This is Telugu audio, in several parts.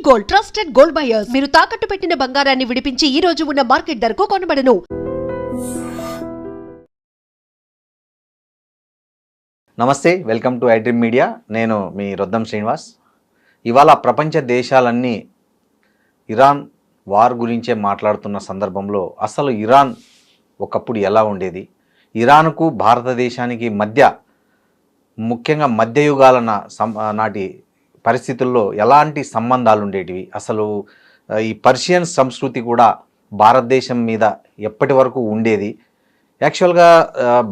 గోల్డ్ ట్రస్టెడ్ గోల్డ్ బయర్స్ మీరు తాకట్టు పెట్టిన బంగారాన్ని విడిపించి ఈ రోజు ఉన్న మార్కెట్ ధరకు కొనబడను. నమస్తే, వెల్కమ్ టు ఐడ్రీమ్ మీడియా. నేను మీ రొద్దం శ్రీనివాస్. ఇవాళ ప్రపంచ దేశాలన్నీ ఇరాన్ వార్ గురించే మాట్లాడుతున్న సందర్భంలో అసలు ఇరాన్ ఒకప్పుడు ఎలా ఉండేది, ఇరాన్కు భారతదేశానికి మధ్య ముఖ్యంగా మధ్యయుగాల నాటి పరిస్థితుల్లో ఎలాంటి సంబంధాలు ఉండేటివి, అసలు ఈ పర్షియన్ సంస్కృతి కూడా భారతదేశం మీద ఎప్పటి వరకు ఉండేది, యాక్చువల్గా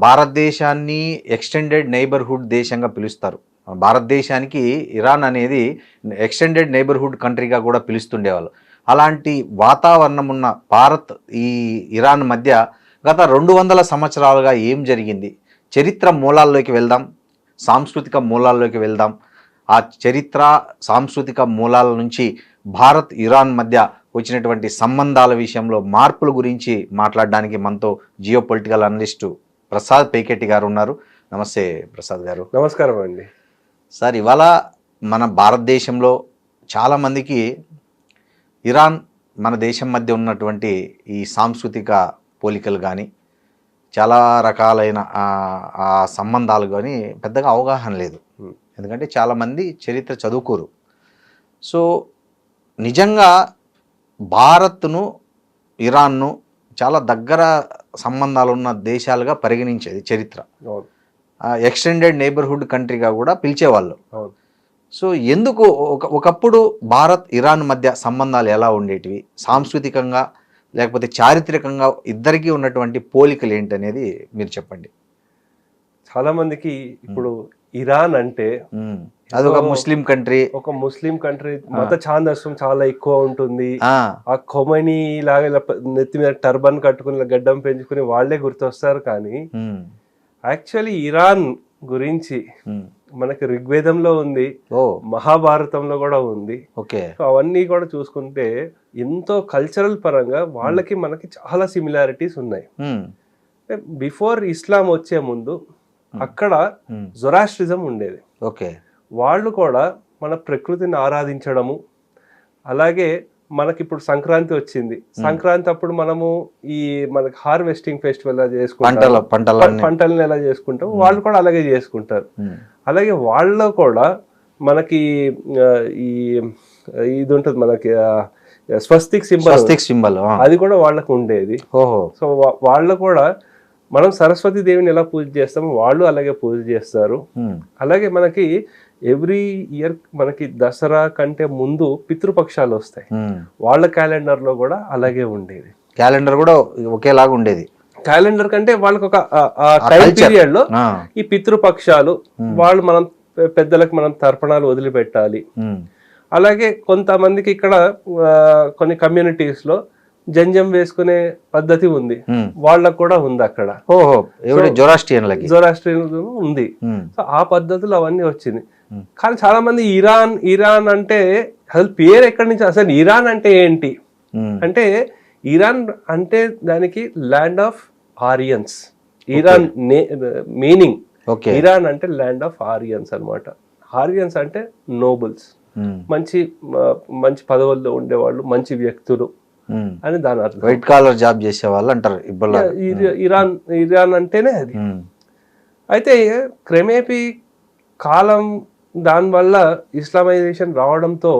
భారతదేశాన్ని ఎక్స్టెండెడ్ నైబర్హుడ్ దేశంగా పిలుస్తారు. భారతదేశానికి ఇరాన్ అనేది ఎక్స్టెండెడ్ నైబర్హుడ్ కంట్రీగా కూడా పిలుస్తుండేవాళ్ళు. అలాంటి వాతావరణం ఉన్న భారత్ ఈ ఇరాన్ మధ్య గత 200 సంవత్సరాలుగా ఏం జరిగింది, చరిత్ర మూలాల్లోకి వెళ్దాం, సాంస్కృతిక మూలాల్లోకి వెళ్దాం. ఆ చరిత్ర సాంస్కృతిక మూలాల నుంచి భారత్ ఇరాన్ మధ్య వచ్చినటువంటి సంబంధాల విషయంలో మార్పుల గురించి మాట్లాడడానికి మనతో జియో పొలిటికల్ అనలిస్టు ప్రసాద్ పేకెట్టి గారు ఉన్నారు. నమస్తే ప్రసాద్ గారు. నమస్కారం అండి. సార్, ఇవాళ మన భారతదేశంలో చాలామందికి ఇరాన్ మన దేశం మధ్య ఉన్నటువంటి ఈ సాంస్కృతిక పోలికలు కానీ చాలా రకాలైన ఆ సంబంధాలు కానీ పెద్దగా అవగాహన లేదు. ఎందుకంటే చాలామంది చరిత్ర చదువుకోరు. సో నిజంగా భారత్ను ఇరాన్ను చాలా దగ్గర సంబంధాలు ఉన్న దేశాలుగా పరిగణించేది చరిత్ర. ఎక్స్టెండెడ్ నైబర్హుడ్ కంట్రీగా కూడా పిలిచేవాళ్ళు. సో ఎందుకు ఒకప్పుడు భారత్ ఇరాన్ మధ్య సంబంధాలు ఎలా ఉండేటివి, సాంస్కృతికంగా లేకపోతే చారిత్రకంగా ఇద్దరికీ ఉన్నటువంటి పోలికలు ఏంటనేది మీరు చెప్పండి. చాలామందికి ఇప్పుడు ఇరాన్ అంటే అది ఒక ముస్లిం కంట్రీ, మత ఛాందస్యం చాలా ఎక్కువ ఉంటుంది. ఆ ఖొమైనీ లాగా నెత్తి మీద టర్బన్ కట్టుకుని గడ్డం పెంచుకుని వాళ్లే గుర్తొస్తారు. కానీ యాక్చువల్లీ ఇరాన్ గురించి మనకి ఋగ్వేదంలో ఉంది, మహాభారతంలో కూడా ఉంది. అవన్నీ కూడా చూసుకుంటే ఎంతో కల్చరల్ పరంగా వాళ్ళకి మనకి చాలా సిమిలారిటీస్ ఉన్నాయి. బిఫోర్ ఇస్లాం వచ్చే ముందు అక్కడ జొరాస్ట్రిజం ఉండేది. వాళ్ళు కూడా మన ప్రకృతిని ఆరాధించడము, అలాగే మనకి ఇప్పుడు సంక్రాంతి వచ్చింది, సంక్రాంతి అప్పుడు మనము ఈ మనకి హార్వెస్టింగ్ ఫెస్టివల్ ఎలా చేసుకుంటాం, పంటలను ఎలా చేసుకుంటాం, వాళ్ళు కూడా అలాగే చేసుకుంటారు. అలాగే వాళ్ళ కూడా మనకి ఈ ఇది ఉంటుంది, మనకి స్వస్తిక్ సింబల్ అది కూడా వాళ్ళకు ఉండేది. సో వాళ్ళు కూడా మనం సరస్వతి దేవిని ఎలా పూజ చేస్తామో వాళ్ళు అలాగే పూజ చేస్తారు. అలాగే మనకి ఎవ్రీ ఇయర్ మనకి దసరా కంటే ముందు పితృపక్షాలు వస్తాయి, వాళ్ళ క్యాలెండర్ లో కూడా అలాగే ఉండేది. క్యాలెండర్ కూడా ఒకేలాగా ఉండేది. క్యాలెండర్ కంటే వాళ్ళకి ఒక టైం పీరియడ్ లో ఈ పితృపక్షాలు వాళ్ళు మనం పెద్దలకు మనం తర్పణాలు వదిలిపెట్టాలి. అలాగే కొంతమందికి ఇక్కడ కొన్ని కమ్యూనిటీస్ లో జంజం వేసుకునే పద్ధతి ఉంది, వాళ్ళకు కూడా ఉంది అక్కడ. జొరాస్ట్రియన్ ఉంది. సో ఆ పద్ధతులు అవన్నీ వచ్చింది. కానీ చాలా మంది ఇరాన్ అంటే అసలు పేరు ఎక్కడి నుంచి, అసలు ఇరాన్ అంటే ఏంటి అంటే, ఇరాన్ అంటే దానికి land of ఆరియన్స్. Iran meaning Iran అంటే ల్యాండ్ ఆఫ్ ఆరియన్స్ అన్నమాట. ఆరియన్స్ అంటే నోబుల్స్, మంచి మంచి పదవుల్లో ఉండేవాళ్ళు, మంచి వ్యక్తులు అని దాని అర్థం. వైట్ కాలర్ జాబ్ చేసే వాళ్ళు అంటారు ఇరాన్ అంటేనే అది. అయితే క్రమేపీ కాలం దానివల్ల ఇస్లామైజేషన్ రావడంతో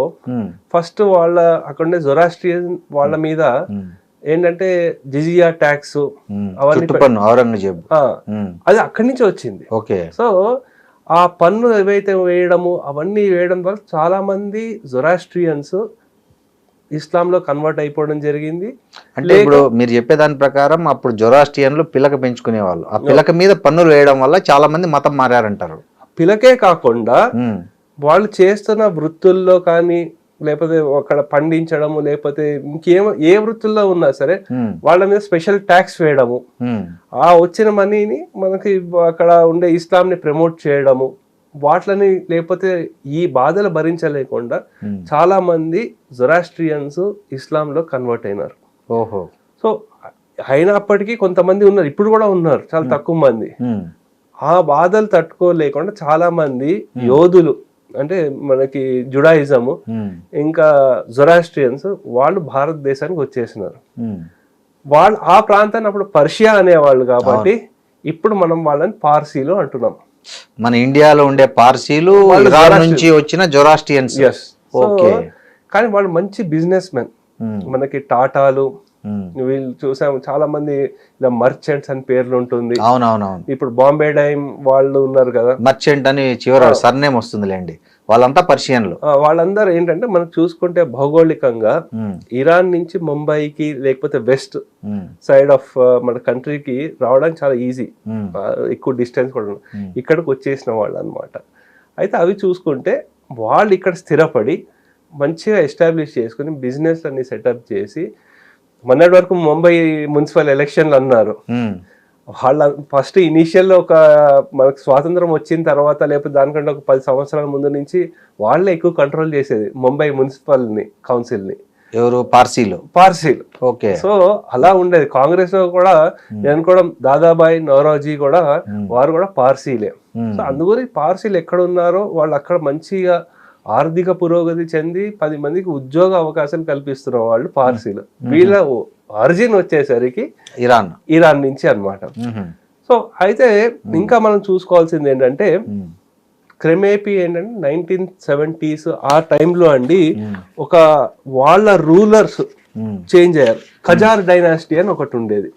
ఫస్ట్ వాళ్ళ అక్కడే జొరాస్ట్రియన్ వాళ్ళ మీద ఏంటంటే జిజియా ట్యాక్స్ అవన్నీ ఔరంగజేబ్ అది అక్కడి నుంచి వచ్చింది. సో ఆ పన్ను ఏవైతే వేయడము అవన్నీ వేయడం వల్ల చాలా మంది జొరాస్ట్రియన్స్ ఇస్లాంలో కన్వర్ట్ అయిపోవడం జరిగింది. అంటే ఇప్పుడు మీరు చెప్పేదాని ప్రకారం అప్పుడు జొరాస్ట్రియన్లు పిలక పెంచుకునే వాళ్ళు, ఆ పిలక మీద పన్నులు వేయడం వల్ల చాలా మంది మతం మారారంటారు. పిలకే కాకుండా వాళ్ళు చేస్తున్న వృత్తుల్లో కానీ, లేకపోతే అక్కడ పండించడము, లేకపోతే ఏ వృత్తుల్లో ఉన్నా సరే వాళ్ళ మీద స్పెషల్ ట్యాక్స్ వేయడము, ఆ వచ్చిన మనీని మనకి అక్కడ ఉండే ఇస్లాంని ప్రమోట్ చేయడము, వాట్లని లేకపోతే ఈ బాధలు భరించలేకుండా చాలా మంది జొరాస్ట్రియన్స్ ఇస్లాంలో కన్వర్ట్ అయినారు. సో అయినప్పటికీ కొంతమంది ఉన్నారు, ఇప్పుడు కూడా ఉన్నారు, చాలా తక్కువ మంది. ఆ బాధలు తట్టుకోలేకుండా చాలా మంది యోధులు అంటే మనకి జుడాయిజము ఇంకా జొరాస్ట్రియన్స్ వాళ్ళు భారతదేశానికి వచ్చేసినారు. వాళ్ళు ఆ ప్రాంతాన్ని అప్పుడు పర్షియా అనేవాళ్ళు కాబట్టి ఇప్పుడు మనం వాళ్ళని పార్సీలు అంటున్నాం. మన ఇండియాలో ఉండే పార్సీలు ఇరాన్ నుంచి వచ్చిన జొరాస్ట్రియన్స్. ఓకే. కానీ వాళ్ళు మంచి బిజినెస్ మెన్. మనకి టాటాలు వీళ్ళు చూసాము, చాలా మంది ఇలా మర్చెంట్స్ అని పేర్లు ఉంటుంది. అవునవునవును. ఇప్పుడు బాంబే డైమ్ వాళ్ళు ఉన్నారు కదా, మర్చెంట్ అని చివరి సర్నేమ్ వస్తుందిలేండి. వాళ్ళంతా పర్షియన్లు. వాళ్ళందరూ ఏంటంటే మనం చూసుకుంటే భౌగోళికంగా ఇరాన్ నుంచి ముంబైకి లేకపోతే వెస్ట్ సైడ్ ఆఫ్ మన కంట్రీకి రావడానికి చాలా ఈజీ, ఎక్కువ డిస్టెన్స్ కూడా ఇక్కడికి వచ్చేసిన వాళ్ళు అనమాట. అయితే అవి చూసుకుంటే వాళ్ళు ఇక్కడ స్థిరపడి మంచిగా ఎస్టాబ్లిష్ చేసుకుని బిజినెస్ అన్ని సెటప్ చేసి, మొన్నటి వరకు ముంబై మున్సిపల్ ఎలక్షన్లు అన్నారు. వాళ్ళ ఫస్ట్ ఇనీషియల్లో ఒక మనకు స్వాతంత్రం వచ్చిన తర్వాత లేకపోతే దానికంటే ఒక 10 సంవత్సరాల ముందు నుంచి వాళ్ళే ఎక్కువ కంట్రోల్ చేసేది ముంబై మున్సిపల్ కౌన్సిల్ ని. ఎవరు? పార్సీలు. ఓకే. సో అలా ఉండేది. కాంగ్రెస్ లో కూడా నేను కూడా దాదాబాయి నౌరోజీ కూడా వారు కూడా పార్సీలే. సో అందుకని పార్సీలు ఎక్కడ ఉన్నారో వాళ్ళు అక్కడ మంచిగా ఆర్థిక పురోగతి చెంది 10 మందికి ఉద్యోగ అవకాశాలు కల్పిస్తున్న వాళ్ళు పార్సీలు. వీళ్ళ ఆరిజిన్ వచ్చేసరికి ఇరాన్ నుంచి అన్నమాట. సో అయితే ఇంకా మనం చూసుకోవాల్సింది ఏంటంటే క్రమేపీ ఏంటంటే 1970s ఆ టైంలో అండి ఒక వాళ్ళ రూలర్స్ చేంజ్ అయ్యారు. ఖజార్ డైనాసిటీ అని ఒకటి ఉండేది.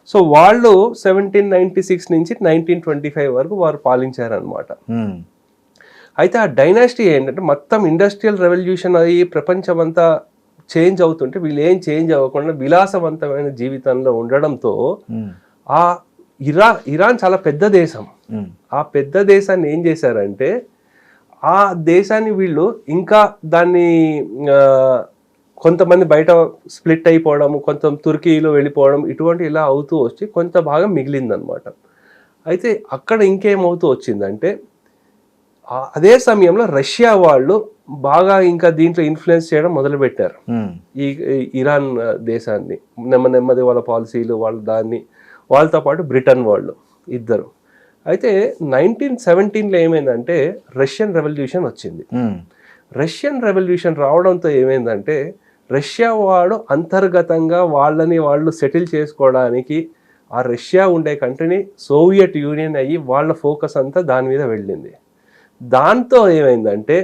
సో వాళ్ళు 1796 నుంచి 1925 వరకు వారు పాలించారు అనమాట. అయితే ఆ డైనాసిటీ ఏంటంటే మొత్తం ఇండస్ట్రియల్ రెవల్యూషన్ అయ్యి ప్రపంచం అంతా చేంజ్ అవుతుంటే వీళ్ళు ఏం చేంజ్ అవ్వకుండా విలాసవంతమైన జీవితంలో ఉండడంతో ఆ ఇరాన్ చాలా పెద్ద దేశం. ఆ పెద్ద దేశాన్ని ఏం చేశారంటే ఆ దేశాన్ని వీళ్ళు ఇంకా దాన్ని కొంతమంది బయట స్ప్లిట్ అయిపోవడం, కొంత తుర్కీలో వెళ్ళిపోవడం, ఇటువంటి ఇలా అవుతూ వచ్చి కొంత భాగం మిగిలిందనమాట. అయితే అక్కడ ఇంకేమవుతూ వచ్చిందంటే అదే సమయంలో రష్యా వాళ్ళు బాగా ఇంకా దీంట్లో ఇన్ఫ్లుయెన్స్ చేయడం మొదలు పెట్టారు ఈ ఇరాన్ దేశాన్ని. నెమ్మది వాళ్ళ పాలసీలు వాళ్ళతో పాటు బ్రిటన్ వాళ్ళు ఇద్దరు. అయితే 1917లో ఏమైందంటే రష్యన్ రెవల్యూషన్ వచ్చింది. రష్యన్ రెవల్యూషన్ రావడంతో ఏమైందంటే రష్యా వాడు అంతర్గతంగా వాళ్ళు సెటిల్ చేసుకోవడానికి ఆ రష్యా ఉండే కంట్రీని సోవియట్ యూనియన్ అయ్యి వాళ్ళ ఫోకస్ అంతా దాని మీద వెళ్ళింది. దాంతో ఏమైందంటే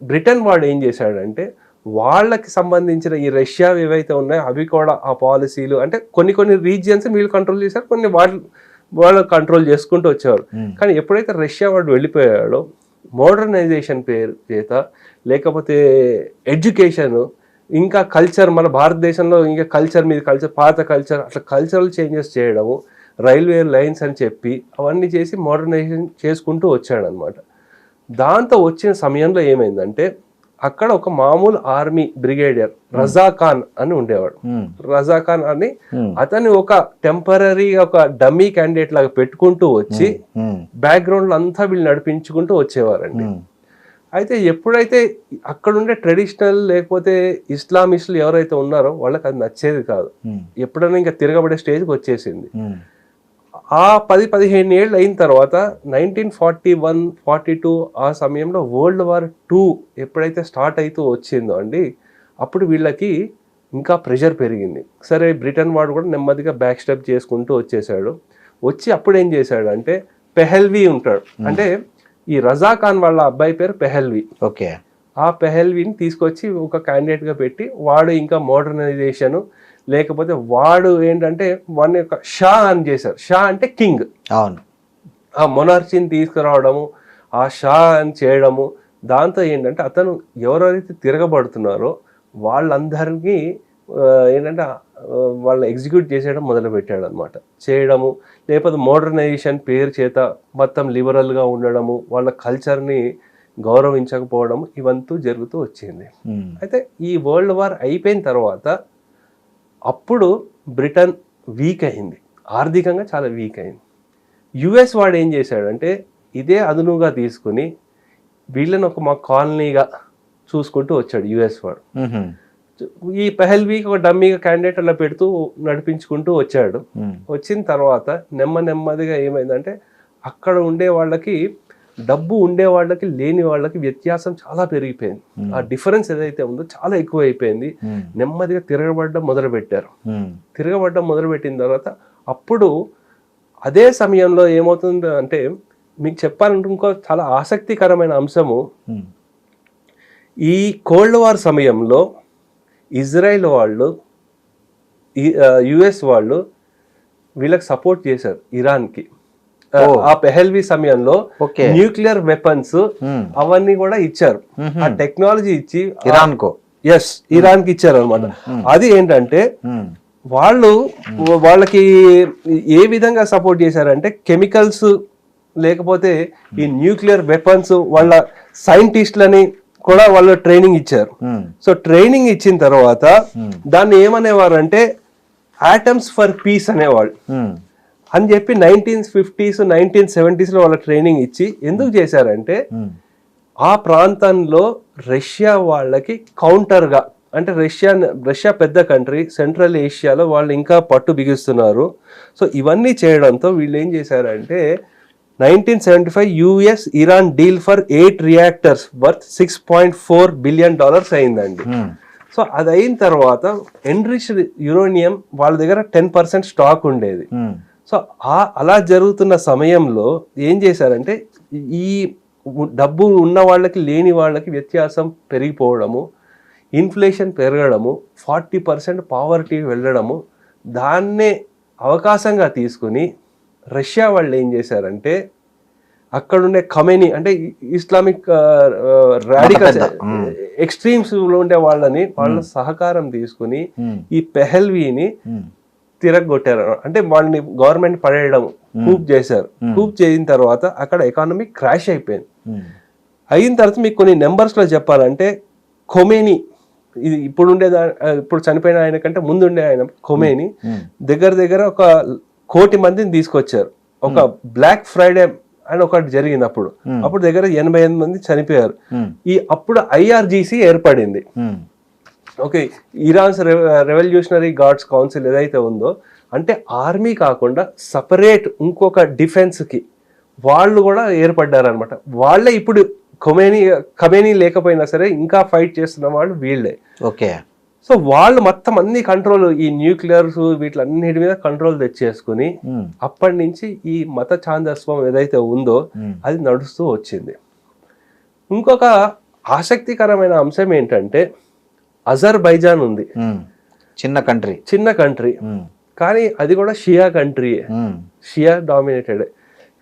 బ్రిటన్ వాడు ఏం చేశాడంటే వాళ్ళకి సంబంధించిన ఈ రష్యా ఏవైతే ఉన్నాయో అవి కూడా ఆ పాలసీలు అంటే కొన్ని రీజియన్స్ వీళ్ళు కంట్రోల్ చేశారు, కొన్ని వాళ్ళు కంట్రోల్ చేసుకుంటూ వచ్చేవారు. కానీ ఎప్పుడైతే రష్యా వాడు వెళ్ళిపోయాడో మోడర్నైజేషన్ పేరు చేత లేకపోతే ఎడ్యుకేషన్ ఇంకా కల్చర్, మన భారతదేశంలో ఇంకా కల్చర్ మీద పాత కల్చర్ అట్లా కల్చరల్ చేంజెస్ చేయడము, రైల్వే లైన్స్ అని చెప్పి అవన్నీ చేసి మోడర్నైజేషన్ చేసుకుంటూ వచ్చాడనమాట. దాంతో వచ్చిన సమయంలో ఏమైందంటే అక్కడ ఒక మామూలు ఆర్మీ బ్రిగేడియర్ రజా ఖాన్ అని ఉండేవాడు. రజా ఖాన్ అని అతన్ని ఒక టెంపరీ ఒక డమ్మీ క్యాండిడేట్ లాగా పెట్టుకుంటూ వచ్చి బ్యాక్గ్రౌండ్ లో అంతా వీళ్ళు నడిపించుకుంటూ వచ్చేవారండి. అయితే ఎప్పుడైతే అక్కడుండే ట్రెడిషనల్ లేకపోతే ఇస్లామిస్టులు ఎవరైతే ఉన్నారో వాళ్ళకి అది నచ్చేది కాదు. ఎప్పుడైనా ఇంకా తిరగబడే స్టేజ్కి వచ్చేసింది. ఆ 10-15 ఏళ్ళు అయిన తర్వాత 1941-42 ఆ సమయంలో వరల్డ్ వార్ 2 ఎప్పుడైతే స్టార్ట్ అవుతూ వచ్చిందో అండి అప్పుడు వీళ్ళకి ఇంకా ప్రెషర్ పెరిగింది. సరే బ్రిటన్ వాడు కూడా నెమ్మదిగా బ్యాక్ స్టెప్ చేసుకుంటూ వచ్చేసాడు. వచ్చి అప్పుడు ఏం చేశాడు అంటే పెహల్వీ ఉంటాడు, అంటే ఈ రజా ఖాన్ వాళ్ళ అబ్బాయి పేరు పెహల్వీ. ఓకే. ఆ పెహల్వీని తీసుకొచ్చి ఒక క్యాండిడేట్ గా పెట్టి వాడు ఇంకా మోడర్నైజేషన్ లేకపోతే వాడు ఏంటంటే వాడిని ఒక షా అని చేశారు. షా అంటే కింగ్. అవును. ఆ మొనార్చీని తీసుకురావడము, ఆ షా అని చేయడము. దాంతో ఏంటంటే అతను ఎవరైతే తిరగబడుతున్నారో వాళ్ళందరినీ ఏంటంటే వాళ్ళని ఎగ్జిక్యూట్ చేసేయడం మొదలు పెట్టాడు అనమాట. చేయడము లేకపోతే మోడర్నైజేషన్ పేరు చేత మొత్తం లిబరల్గా ఉండడము, వాళ్ళ కల్చర్ని గౌరవించకపోవడం ఇవంతా జరుగుతూ వచ్చింది. అయితే ఈ వరల్డ్ వార్ అయిపోయిన తర్వాత అప్పుడు బ్రిటన్ వీక్ అయింది, ఆర్థికంగా చాలా వీక్ అయింది. యుఎస్ వాడు ఏం చేశాడంటే ఇదే అదునుగా తీసుకుని వీళ్ళని ఒక మా కాలనీగా చూసుకుంటూ వచ్చాడు యుఎస్ వాడు. ఈ పెహల్వీకి ఒక డమ్మీగా క్యాండిడేట్ అలా పెడుతూ నడిపించుకుంటూ వచ్చాడు. వచ్చిన తర్వాత నెమ్మదిగా ఏమైందంటే అక్కడ ఉండే వాళ్ళకి డబ్బు ఉండే వాళ్ళకి లేని వాళ్ళకి వ్యత్యాసం చాలా పెరిగిపోయింది. ఆ డిఫరెన్స్ ఏదైతే ఉందో చాలా ఎక్కువ అయిపోయింది. నెమ్మదిగా తిరగబడ్డం మొదలుపెట్టారు. తిరగబడ్డం మొదలుపెట్టిన తర్వాత అప్పుడు అదే సమయంలో ఏమవుతుంది అంటే, మీకు చెప్పాలంటే ఇంకో చాలా ఆసక్తికరమైన అంశము, ఈ కోల్డ్ వార్ సమయంలో ఇజ్రాయెల్ వాళ్ళు, యుఎస్ వాళ్ళు వీళ్ళకి సపోర్ట్ చేశారు ఇరాన్కి. ఆ పెహల్వి సమయంలో న్యూక్లియర్ వెపన్స్ అవన్నీ కూడా ఇచ్చారు. ఆ టెక్నాలజీ ఇచ్చి ఇరాన్ కి ఇచ్చారు అనమాట. అది ఏంటంటే వాళ్ళకి ఏ విధంగా సపోర్ట్ చేశారంటే, కెమికల్స్ లేకపోతే ఈ న్యూక్లియర్ వెపన్స్ వాళ్ళ సైంటిస్టులని కూడా వాళ్ళు ట్రైనింగ్ ఇచ్చారు. సో ట్రైనింగ్ ఇచ్చిన తర్వాత దాన్ని ఏమనేవారు అంటే ఆటమ్స్ ఫర్ పీస్ అనేవాళ్ళు అని చెప్పి 1950s 1970s వాళ్ళ ట్రైనింగ్ ఇచ్చి ఎందుకు చేశారంటే, ఆ ప్రాంతంలో రష్యా వాళ్ళకి కౌంటర్గా, అంటే రష్యా పెద్ద కంట్రీ, సెంట్రల్ ఏషియాలో వాళ్ళు ఇంకా పట్టు బిగిస్తున్నారు. సో ఇవన్నీ చేయడంతో వీళ్ళు ఏం చేశారంటే 1975 US Iran deal for 8 reactors worth $6.4 billion అయిందండి. సో అది అయిన తర్వాత ఎన్రిచ్డ్ యురేనియం వాళ్ళ దగ్గర 10% స్టాక్ ఉండేది. సో అలా జరుగుతున్న సమయంలో ఏం చేశారంటే, ఈ డబ్బు ఉన్న వాళ్ళకి లేని వాళ్ళకి వ్యత్యాసం పెరిగిపోవడము, ఇన్ఫ్లేషన్ పెరగడము, 40% పావర్టీ వెళ్ళడము, దాన్నే అవకాశంగా తీసుకుని రష్యా వాళ్ళు ఏం చేశారంటే, అక్కడుండే ఖమేనీ అంటే ఇస్లామిక్ రాడికల్ ఎక్స్ట్రీమ్స్ లో ఉండే వాళ్ళ సహకారం తీసుకుని ఈ పెహల్వీని తిరగొట్టారు. అంటే వాళ్ళని గవర్నమెంట్ పడేయడం, కూప్ చేశారు. కూప్ చేసిన తర్వాత అక్కడ ఎకానమీ క్రాష్ అయిపోయింది. అయిన తర్వాత మీకు కొన్ని నెంబర్స్ లో చెప్పాలంటే, ఖొమేనీ, ఇది ఇప్పుడు చనిపోయిన ఆయన కంటే ముందుండే ఆయన ఖొమేనీ దగ్గర 1 కోటి మందిని తీసుకొచ్చారు. ఒక బ్లాక్ ఫ్రైడే అని ఒకటి జరిగింది. అప్పుడు దగ్గర 88 మంది చనిపోయారు. అప్పుడు ఐఆర్జీసీ ఏర్పడింది. Okay, Iran's revolutionary guards council ఏదైతే ఉందో, అంటే ఆర్మీ కాకుండా సపరేట్ ఇంకొక డిఫెన్స్ కి వాళ్ళు కూడా ఏర్పడ్డారనమాట. వాళ్ళే ఇప్పుడు ఖమేనీ లేకపోయినా సరే ఇంకా ఫైట్ చేస్తున్న వాళ్ళు వీళ్ళే. ఓకే, సో వాళ్ళు మొత్తం అన్ని కంట్రోల్, ఈ న్యూక్లియర్స్ వీటిలన్నిటి మీద కంట్రోల్ తెచ్చేసుకుని అప్పటి నుంచి ఈ మత ఛాందస్వం ఏదైతే ఉందో అది నడుస్తూ వచ్చింది. ఇంకొక ఆసక్తికరమైన అంశం ఏంటంటే, అజర్బైజాన్ ఉంది, చిన్న కంట్రీ, కానీ అది కూడా షియా కంట్రీయే, షియా డామినేటెడ్.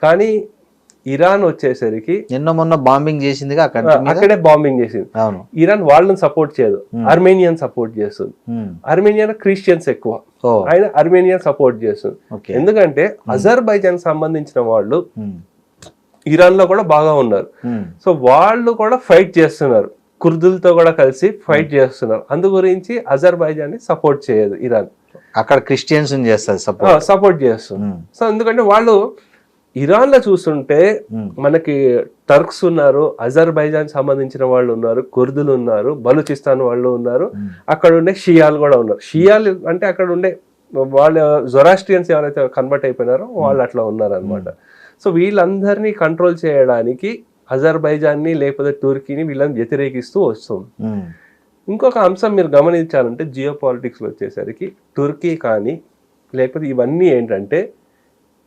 కానీ ఇరాన్ వచ్చేసరికి మొన్న బాంబింగ్ చేసింది, అక్కడే బాంబింగ్ చేసింది. ఇరాన్ వాళ్ళని సపోర్ట్ చేయదు, అర్మేనియన్ సపోర్ట్ చేస్తుంది. అర్మేనియన్ క్రిస్టియన్స్ ఎక్కువ, ఆయన అర్మేనియన్ సపోర్ట్ చేస్తుంది. ఎందుకంటే అజర్బైజాన్ సంబంధించిన వాళ్ళు ఇరాన్ లో కూడా బాగా ఉన్నారు. సో వాళ్ళు కూడా ఫైట్ చేస్తున్నారు, కుర్దులతో కూడా కలిసి ఫైట్ చేస్తున్నారు. అందు గురించి అజర్బైజాన్ ని సపోర్ట్ చేయదు ఇరాన్, అక్కడ క్రిస్టియన్స్ సపోర్ట్ చేస్తుంది. సో ఎందుకంటే వాళ్ళు ఇరాన్ లో చూస్తుంటే మనకి టర్క్స్ ఉన్నారు, అజర్బైజాన్ సంబంధించిన వాళ్ళు ఉన్నారు, కుర్దులు ఉన్నారు, బలూచిస్తాన్ వాళ్ళు ఉన్నారు, అక్కడ ఉండే షియాలు కూడా ఉన్నారు. షియాలు అంటే అక్కడ ఉండే వాళ్ళ జొరాస్ట్రియన్స్ ఎవరైతే కన్వర్ట్ అయిపోయినారో వాళ్ళు అట్లా ఉన్నారు అనమాట. సో వీళ్ళందరినీ కంట్రోల్ చేయడానికి అజర్బైజాన్ని లేకపోతే టర్కీని వీళ్ళని వ్యతిరేకిస్తూ వస్తుంది. ఇంకొక అంశం మీరు గమనించాలంటే, జియో పాలిటిక్స్ లో వచ్చేసరికి టర్కీ కానీ లేకపోతే ఇవన్నీ ఏంటంటే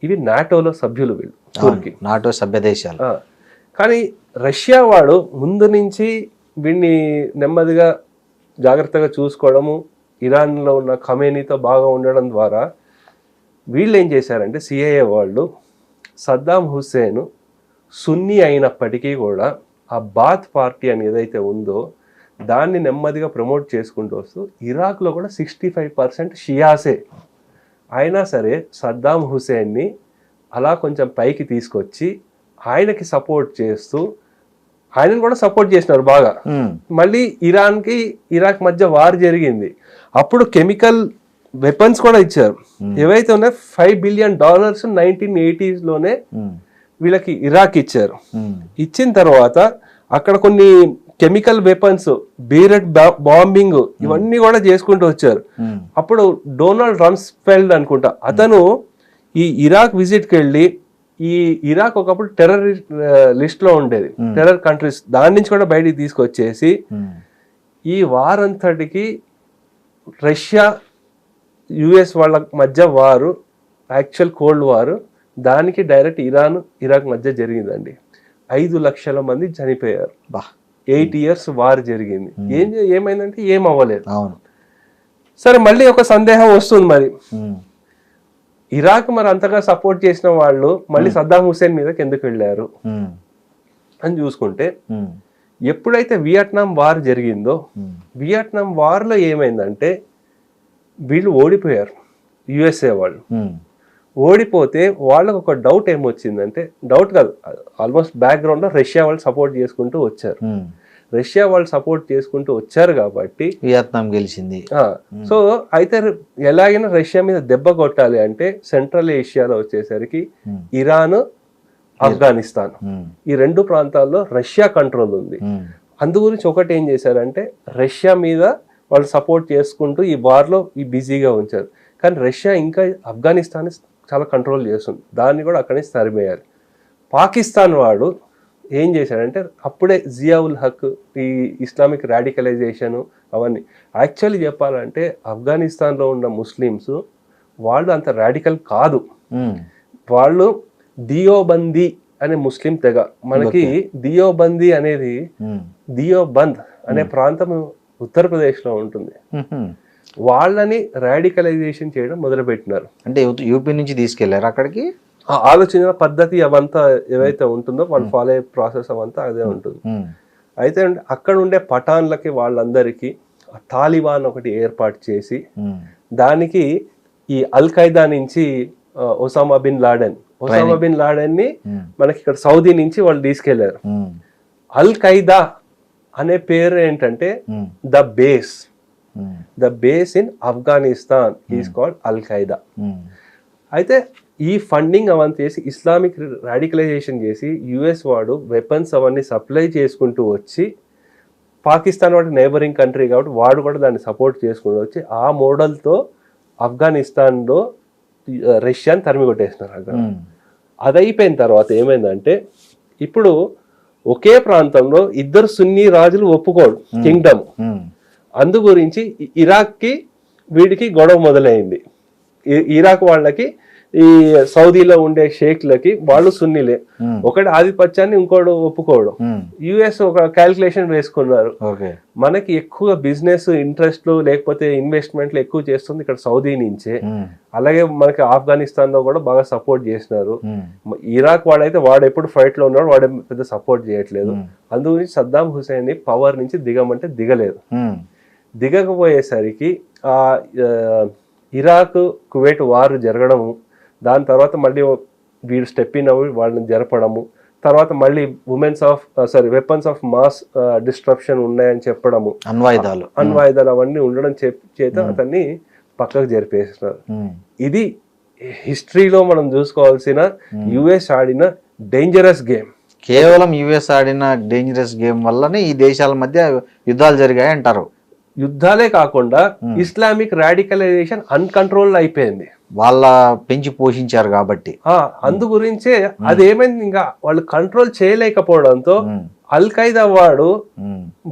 ఇవి నాటోలో సభ్యులు, వీళ్ళు టర్కీ నాటో సభ్య దేశాలు. కానీ రష్యా వాడు ముందు నుంచి వీడిని నెమ్మదిగా జాగ్రత్తగా చూసుకోవడము, ఇరాన్లో ఉన్న ఖమేనీతో బాగా ఉండడం ద్వారా వీళ్ళు ఏం చేశారంటే, సిఐఏ వాళ్ళు సద్దాం హుస్సేన్ సున్నీ అయినప్పటికీ కూడా ఆ బాత్ పార్టీ అని ఏదైతే ఉందో దాన్ని నెమ్మదిగా ప్రమోట్ చేసుకుంటూ వస్తూ ఇరాక్లో కూడా 65% షియాసే. అయినా సరే సద్దాం హుసేన్ని అలా కొంచెం పైకి తీసుకొచ్చి ఆయనకి సపోర్ట్ చేస్తూ, ఆయనను కూడా సపోర్ట్ చేసినారు బాగా. మళ్ళీ ఇరాక్ మధ్య వార్ జరిగింది, అప్పుడు కెమికల్ వెపన్స్ కూడా ఇచ్చారు. ఏవైతే ఉన్నాయో $5 బిలియన్ 1980s లోనే వీళ్ళకి ఇరాక్ ఇచ్చారు. ఇచ్చిన తర్వాత అక్కడ కొన్ని కెమికల్ వెపన్స్, బీరెట్ బాంబింగ్ ఇవన్నీ కూడా చేసుకుంటూ వచ్చారు. అప్పుడు డొనాల్డ్ రమ్స్ఫెల్డ్ అనుకుంటా, అతను ఈ ఇరాక్ విజిట్కి వెళ్ళి ఈ ఇరాక్ ఒకప్పుడు టెర్రర్ లిస్ట్ లో ఉండేది, టెర్రర్ కంట్రీస్, దాని నుంచి కూడా బయటికి తీసుకొచ్చేసి ఈ వార్ అంతటికి రష్యా యుఎస్ వాళ్ళ మధ్య వారు, యాక్చువల్ కోల్డ్ వారు, దానికి డైరెక్ట్ ఇరాక్ మధ్య జరిగిందండి. 5 లక్షల మంది చనిపోయారు. 8 years వార్ జరిగింది. ఏమైందంటే ఏం అవ్వలేదు. సరే, మళ్ళీ ఒక సందేహం వస్తుంది, మరి ఇరాక్ మరి అంతగా సపోర్ట్ చేసిన వాళ్ళు మళ్ళీ సద్దాం హుస్సేన్ మీదకి ఎందుకు వెళ్ళారు అని చూసుకుంటే, ఎప్పుడైతే వియట్నాం వార్ జరిగిందో, వియట్నాం వార్లో ఏమైందంటే వీళ్ళు ఓడిపోయారు, యుఎస్ఏ వాళ్ళు. ఓడిపోతే వాళ్ళకు ఒక డౌట్ ఏమొచ్చిందంటే, డౌట్ కాదు, ఆల్మోస్ట్ బ్యాక్గ్రౌండ్లో రష్యా వాళ్ళు సపోర్ట్ చేసుకుంటూ వచ్చారు. రష్యా వాళ్ళు సపోర్ట్ చేసుకుంటూ వచ్చారు కాబట్టి వియత్నాం గెలిచింది. సో అయితే ఎలాగైనా రష్యా మీద దెబ్బ కొట్టాలి అంటే సెంట్రల్ ఏషియాలో వచ్చేసరికి ఇరాన్, ఆఫ్ఘనిస్తాన్, ఈ 2 ప్రాంతాల్లో రష్యా కంట్రోల్ ఉంది. అందు గురించి ఒకటి ఏం చేశారంటే, రష్యా మీద వాళ్ళు సపోర్ట్ చేసుకుంటూ ఈ వార్లో బిజీగా ఉంచారు. కానీ రష్యా ఇంకా ఆఫ్ఘనిస్తాన్ చాలా కంట్రోల్ చేస్తుంది, దాన్ని కూడా అక్కడి నుంచి తరిమేయాలి. పాకిస్తాన్ వాడు ఏం చేశాడంటే, అప్పుడే జియావుల్ హక్, ఈ ఇస్లామిక్ రాడికలైజేషన్ అవన్నీ, యాక్చువల్లీ చెప్పాలంటే ఆఫ్ఘనిస్తాన్లో ఉన్న ముస్లిమ్స్ వాళ్ళు అంత రాడికల్ కాదు. వాళ్ళు దియోబందీ అనే ముస్లిం తెగ. మనకి దియోబందీ అనేది, దియోబంద్ అనే ప్రాంతం ఉత్తరప్రదేశ్లో ఉంటుంది. వాళ్ళని రాడికలైజేషన్ చేయడం మొదలుపెట్టినారు. అంటే యూపీ నుంచి తీసుకెళ్లారు అక్కడికి. ఆలోచన పద్ధతి అవంతా ఏవైతే ఉంటుందో వాళ్ళు ఫాలో అయ్యే ప్రాసెస్ అవంతా అదే ఉంటుంది. అయితే అక్కడ ఉండే పఠాన్లకి వాళ్ళందరికీ తాలిబాన్ ఒకటి ఏర్పాటు చేసి, దానికి ఈ అల్ ఖైదా నుంచి ఒసామా బిన్ లాడెన్ ని మనకి ఇక్కడ సౌదీ నుంచి వాళ్ళు తీసుకెళ్లారు. అల్ ఖైదా అనే పేరు ఏంటంటే the base in Afghanistan is called al Qaeda. అయితే ఈ ఫండింగ్ అవంతా చేసి, ఇస్లామిక్ రాడికలైజేషన్ చేసి, యుఎస్ వాడు వెపన్స్ అవన్నీ సప్లై చేసుకుంటూ వచ్చి, పాకిస్తాన్ వాడు నైబరింగ్ కంట్రీ కాబట్టి వాడు కూడా దాన్ని సపోర్ట్ చేసుకుంటూ వచ్చి, ఆ మోడల్తో ఆఫ్ఘనిస్తాన్లో రష్యాని తరిమి కొట్టేసినారు అక్కడ. అది అయిపోయిన తర్వాత ఏమైందంటే, ఇప్పుడు ఒకే ప్రాంతంలో 2 సున్నీ రాజులు ఒప్పుకోడు కింగ్డమ్. అందు గురించి ఇరాక్కి వీడికి గొడవ మొదలైంది. ఇరాక్ వాళ్ళకి ఈ సౌదీలో ఉండే షేక్లకి, వాళ్ళు సున్నీలే, ఒకటి ఆధిపత్యాన్ని ఇంకోటి ఒప్పుకోవడం. యుఎస్ ఒక క్యాల్కులేషన్ వేసుకున్నారు, మనకి ఎక్కువ బిజినెస్ ఇంట్రెస్ట్లు లేకపోతే ఇన్వెస్ట్మెంట్లు ఎక్కువ చేస్తుంది ఇక్కడ సౌదీ నుంచే, అలాగే మనకి ఆఫ్ఘనిస్తాన్ లో కూడా బాగా సపోర్ట్ చేసినారు. ఇరాక్ వాడైతే వాడు ఎప్పుడు ఫైట్ లో ఉన్నాడు, వాడే పెద్ద సపోర్ట్ చేయట్లేదు. అందుగురించి సద్దాం హుసేన్ ని పవర్ నుంచి దిగమంటే దిగలేదు. దిగకపోయేసరికి ఆ ఇరాక్ కువైట్ వార్ జరగడము, దాని తర్వాత మళ్ళీ వీడు స్టెప్ ఇన్ అవి వాళ్ళని జరపడము, తర్వాత మళ్ళీ వెపన్స్ ఆఫ్ మాస్ డిస్ట్రప్షన్ ఉన్నాయని చెప్పడము, అణ్వాయుధాలు అవన్నీ ఉండడం చేత అతన్ని పక్కకు జరిపేస్తున్నారు. ఇది హిస్టరీలో మనం చూసుకోవాల్సిన యుఎస్ ఆడిన డేంజరస్ గేమ్. కేవలం యుఎస్ ఆడిన డేంజరస్ గేమ్ వల్లనే ఈ దేశాల మధ్య యుద్ధాలు జరిగాయి అంటారు. యుద్ధాలే కాకుండా ఇస్లామిక్ రాడికలైజేషన్ అన్కంట్రోల్ అయిపోయింది, వాళ్ళ పెంచి పోషించారు కాబట్టి. అందు గురించే అదేమైంది, ఇంకా వాళ్ళు కంట్రోల్ చేయలేకపోవడంతో అల్ ఖైదా వాడు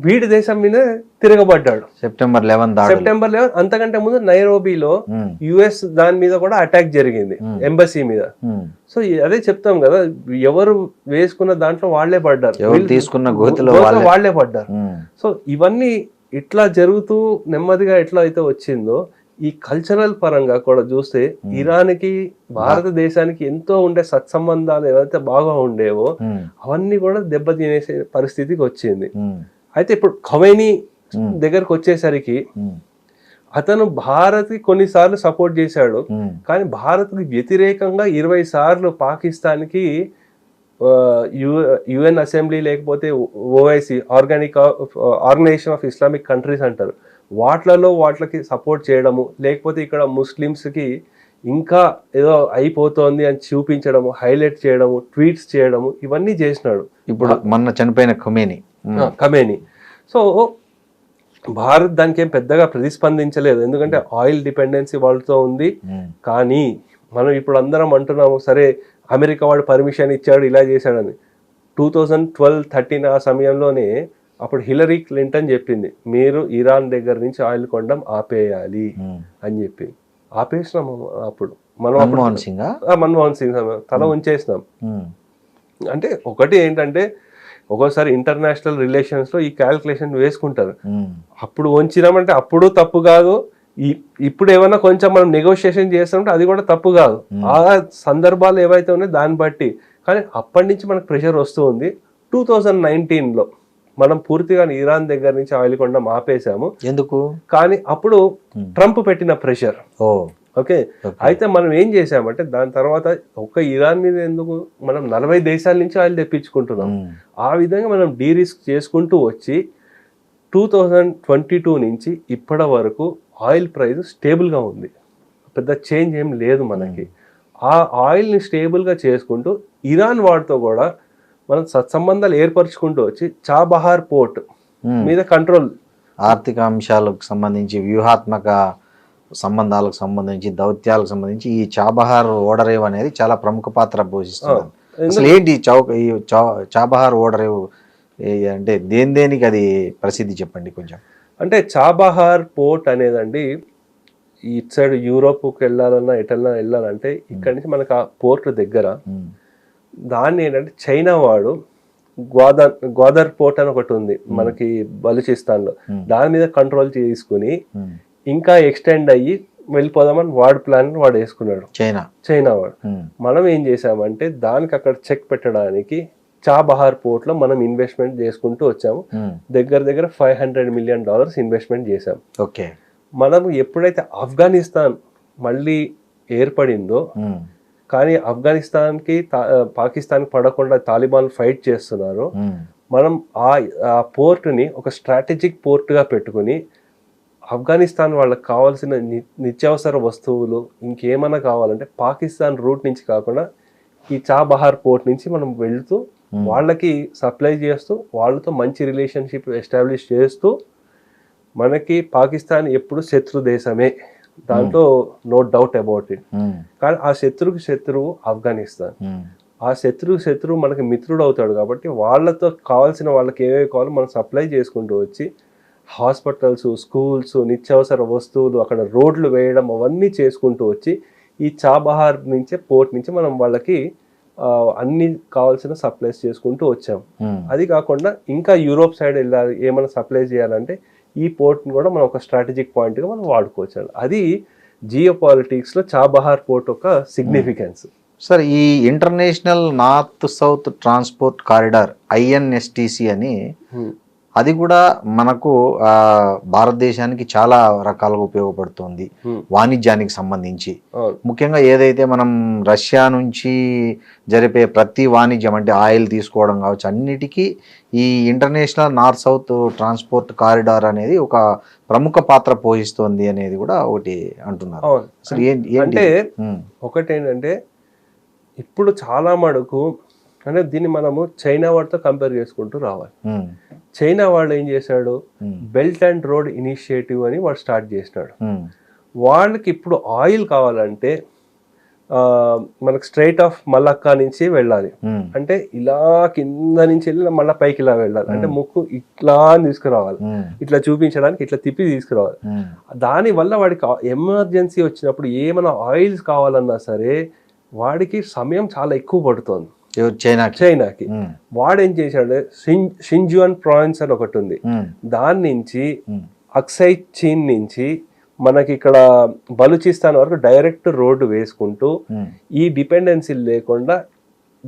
వీడి దేశం మీద తిరగబడ్డాడు. సెప్టెంబర్ 11. అంతకంటే ముందు నైరోబీలో యుఎస్ దాని మీద కూడా అటాక్ జరిగింది, ఎంబసీ మీద. సో అదే చెప్తాం కదా, ఎవరు వేసుకున్న దాంట్లో వాళ్లే పడ్డారు, తీసుకున్న గోతిలో వాళ్లే పడ్డారు. సో ఇవన్నీ ఇట్లా జరుగుతూ నెమ్మదిగా ఎట్లా అయితే వచ్చిందో, ఈ కల్చరల్ పరంగా కూడా చూస్తే ఇరాన్కి భారతదేశానికి ఎంతో ఉండే సత్సంబంధాలు ఏవైతే బాగా ఉండేవో అవన్నీ కూడా దెబ్బతినేసే పరిస్థితికి వచ్చింది. అయితే ఇప్పుడు ఖమేనీ దగ్గరకు వచ్చేసరికి అతను భారత్కి కొన్నిసార్లు సపోర్ట్ చేశాడు, కానీ భారత్కి వ్యతిరేకంగా 20 సార్లు పాకిస్తాన్కి యుఎన్ అసెంబ్లీ లేకపోతే OIC, organisation of Islamic countries అంటారు, వాటికి సపోర్ట్ చేయడము, లేకపోతే ఇక్కడ ముస్లిమ్స్కి ఇంకా ఏదో అయిపోతోంది అని చూపించడము, హైలైట్ చేయడము, ట్వీట్స్ చేయడము, ఇవన్నీ చేసినాడు. ఇప్పుడు మొన్న చనిపోయిన ఖమేనీ. సో భారత్ దానికి ఏం పెద్దగా ప్రతిస్పందించలేదు, ఎందుకంటే ఆయిల్ డిపెండెన్సీ వాళ్ళతో ఉంది. కానీ మనం ఇప్పుడు అందరం అంటున్నాము, సరే అమెరికా వాడు పర్మిషన్ ఇచ్చాడు ఇలా చేశాడని. 2012-13 ఆ సమయంలోనే అప్పుడు హిలరీ క్లింటన్ చెప్పింది, మీరు ఇరాన్ దగ్గర నుంచి ఆయిల్ కొనడం ఆపేయాలి అని చెప్పి. ఆపేసినాం అప్పుడు మనం. మన్మోహన్ సింగ్ మన్మోహన్ సింగ్ తల ఉంచేసినాం. అంటే ఒకటి ఏంటంటే ఒక్కోసారి ఇంటర్నేషనల్ రిలేషన్స్ లో ఈ క్యాల్కులేషన్ వేసుకుంటారు. అప్పుడు వంచినామంటే అప్పుడు తప్పు కాదు, ఇప్పుడు ఏమైనా కొంచెం మనం నెగోషియేషన్ చేస్తామంటే అది కూడా తప్పు కాదు. ఆ సందర్భాలు ఏవైతే ఉన్నాయో దాన్ని బట్టి. కానీ అప్పటి నుంచి మనకు ప్రెషర్ వస్తూ ఉంది. 2019లో మనం పూర్తిగా ఇరాన్ దగ్గర నుంచి ఆయిల్ కొనడం ఆపేసాము. ఎందుకు? కానీ అప్పుడు ట్రంప్ పెట్టిన ప్రెషర్. ఓకే, అయితే మనం ఏం చేసామంటే దాని తర్వాత ఒక ఇరాన్ మీద ఎందుకు మనం 40 దేశాల నుంచి ఆయిల్ తెప్పించుకుంటున్నాం. ఆ విధంగా మనం డీరిస్క్ చేసుకుంటూ వచ్చి 2022 నుంచి ఇప్పటి వరకు ఆయిల్ ప్రైస్ స్టేబుల్గా ఉంది. పెద్ద చేంజ్ ఏం లేదు మనకి. ఆ ఆయిల్ని స్టేబుల్గా చేసుకుంటూ ఇరాన్ వాడితో కూడా మనం సత్సంబంధాలు ఏర్పరచుకుంటూ వచ్చి చాబహార్ పోర్ట్ మీద కంట్రోల్, ఆర్థిక అంశాలకు సంబంధించి, వ్యూహాత్మక సంబంధాలకు సంబంధించి, దౌత్యాలకు సంబంధించి ఈ చాబహార్ ఓడరేవ్ అనేది చాలా ప్రముఖ పాత్ర పోషిస్తుంది. అసలు ఏంటి ఈ చాబహార్ ఓడరేవ్ అంటే దేనికి అది ప్రసిద్ధి చెప్పండి కొంచెం. అంటే చాబహార్ పోర్ట్ అనేదండి ఇటు సైడ్ యూరోప్కి వెళ్ళాలన్నా ఎటన్నా వెళ్ళాలంటే ఇక్కడి నుంచి మనకు ఆ పోర్ట్ దగ్గర. దాన్ని ఏంటంటే చైనా వాడు గ్వాదర్ పోర్ట్ అని ఒకటి ఉంది మనకి బలూచిస్తాన్లో, దాని మీద కంట్రోల్ తీసుకుని ఇంకా ఎక్స్టెండ్ అయ్యి వెళ్ళిపోదామని వాడు ప్లాన్ వాడు వేసుకున్నాడు చైనా వాడు. మనం ఏం చేసామంటే దానికి అక్కడ చెక్ పెట్టడానికి చాబహార్ పోర్ట్ లో మనం ఇన్వెస్ట్మెంట్ చేసుకుంటూ వచ్చాము. దగ్గర $500 million ఇన్వెస్ట్మెంట్ చేసాం. ఓకే, మనం ఎప్పుడైతే ఆఫ్ఘనిస్తాన్ మళ్ళీ ఏర్పడిందో, కానీ ఆఫ్ఘనిస్తాన్కి పాకిస్తాన్కి పడకుండా తాలిబాన్ ఫైట్ చేస్తున్నారు, మనం ఆ పోర్ట్ని ఒక స్ట్రాటజిక్ పోర్ట్గా పెట్టుకుని ఆఫ్ఘనిస్తాన్ వాళ్ళకి కావాల్సిన నిత్యావసర వస్తువులు ఇంకేమైనా కావాలంటే పాకిస్తాన్ రూట్ నుంచి కాకుండా ఈ చాబహార్ పోర్ట్ నుంచి మనం వెళ్తూ వాళ్ళకి సప్లై చేస్తూ వాళ్ళతో మంచి రిలేషన్షిప్ ఎస్టాబ్లిష్ చేస్తూ, మనకి పాకిస్తాన్ ఎప్పుడు శత్రు దేశమే, దాంట్లో నో డౌట్ అబౌట్ ఇట్. కానీ ఆ శత్రువు ఆఫ్ఘనిస్తాన్. ఆ శత్రువు మనకి మిత్రుడు అవుతాడు కాబట్టి వాళ్ళతో కావాల్సిన వాళ్ళకి ఏవేవి కావాలో మనం సప్లై చేసుకుంటూ వచ్చి హాస్పిటల్స్, స్కూల్స్, నిత్యావసర వస్తువులు, అక్కడ రోడ్లు వేయడం అవన్నీ చేసుకుంటూ వచ్చి ఈ చాబహార్ నుంచే పోర్ట్ నుంచి మనం వాళ్ళకి అన్ని కావాల్సిన సప్లైస్ చేసుకుంటూ వచ్చాం. అది కాకుండా ఇంకా యూరోప్ సైడ్ వెళ్ళాలి ఏమైనా సప్లై చేయాలంటే ఈ పోర్ట్ని కూడా మనం ఒక స్ట్రాటజిక్ పాయింట్గా మనం వాడుకోవచ్చు. అది జియో పాలిటిక్స్లో చాబహార్ పోర్ట్ ఒక సిగ్నిఫికెన్స్. సార్, ఈ international north south transport corridor INSTC అని, అది కూడా మనకు భారతదేశానికి చాలా రకాలుగా ఉపయోగపడుతుంది వాణిజ్యానికి సంబంధించి. ముఖ్యంగా ఏదైతే మనం రష్యా నుంచి జరిపే ప్రతి వాణిజ్యం అంటే ఆయిల్ తీసుకోవడం కావచ్చు, అన్నిటికీ ఈ international north south transport corridor అనేది ఒక ప్రముఖ పాత్ర పోషిస్తోంది అనేది కూడా ఒకటి అంటున్నారు. అసలు అంటే ఒకటేంటంటే ఇప్పుడు చాలా మటుకు అంటే దీన్ని మనము చైనా వాడితో కంపేర్ చేసుకుంటూ రావాలి. చైనా వాడు ఏం చేశాడు, బెల్ట్ అండ్ రోడ్ ఇనిషియేటివ్ అని వాడు స్టార్ట్ చేసినాడు. వాళ్ళకి ఇప్పుడు ఆయిల్ కావాలంటే మనకు స్ట్రైట్ ఆఫ్ మలక్కా నుంచి వెళ్ళాలి, అంటే ఇలా కింద నుంచి వెళ్ళి మళ్ళీ పైకి ఇలా వెళ్ళాలి, అంటే ముక్కు ఇట్లా తీసుకురావాలి, ఇట్లా చూపించడానికి ఇట్లా తిప్పి తీసుకురావాలి. దానివల్ల వాడికి ఎమర్జెన్సీ వచ్చినప్పుడు ఏమైనా ఆయిల్స్ కావాలన్నా సరే వాడికి సమయం చాలా ఎక్కువ పడుతుంది. చైనాకి వాడేం చేశాడు, షింజువాన్ ప్రావిన్స్ అని ఒకటి ఉంది, దాని నుంచి అక్సై చీన్ నుంచి మనకి ఇక్కడ బలూచిస్తాన్ వరకు డైరెక్ట్ రోడ్డు వేసుకుంటూ ఈ డిపెండెన్సీ లేకుండా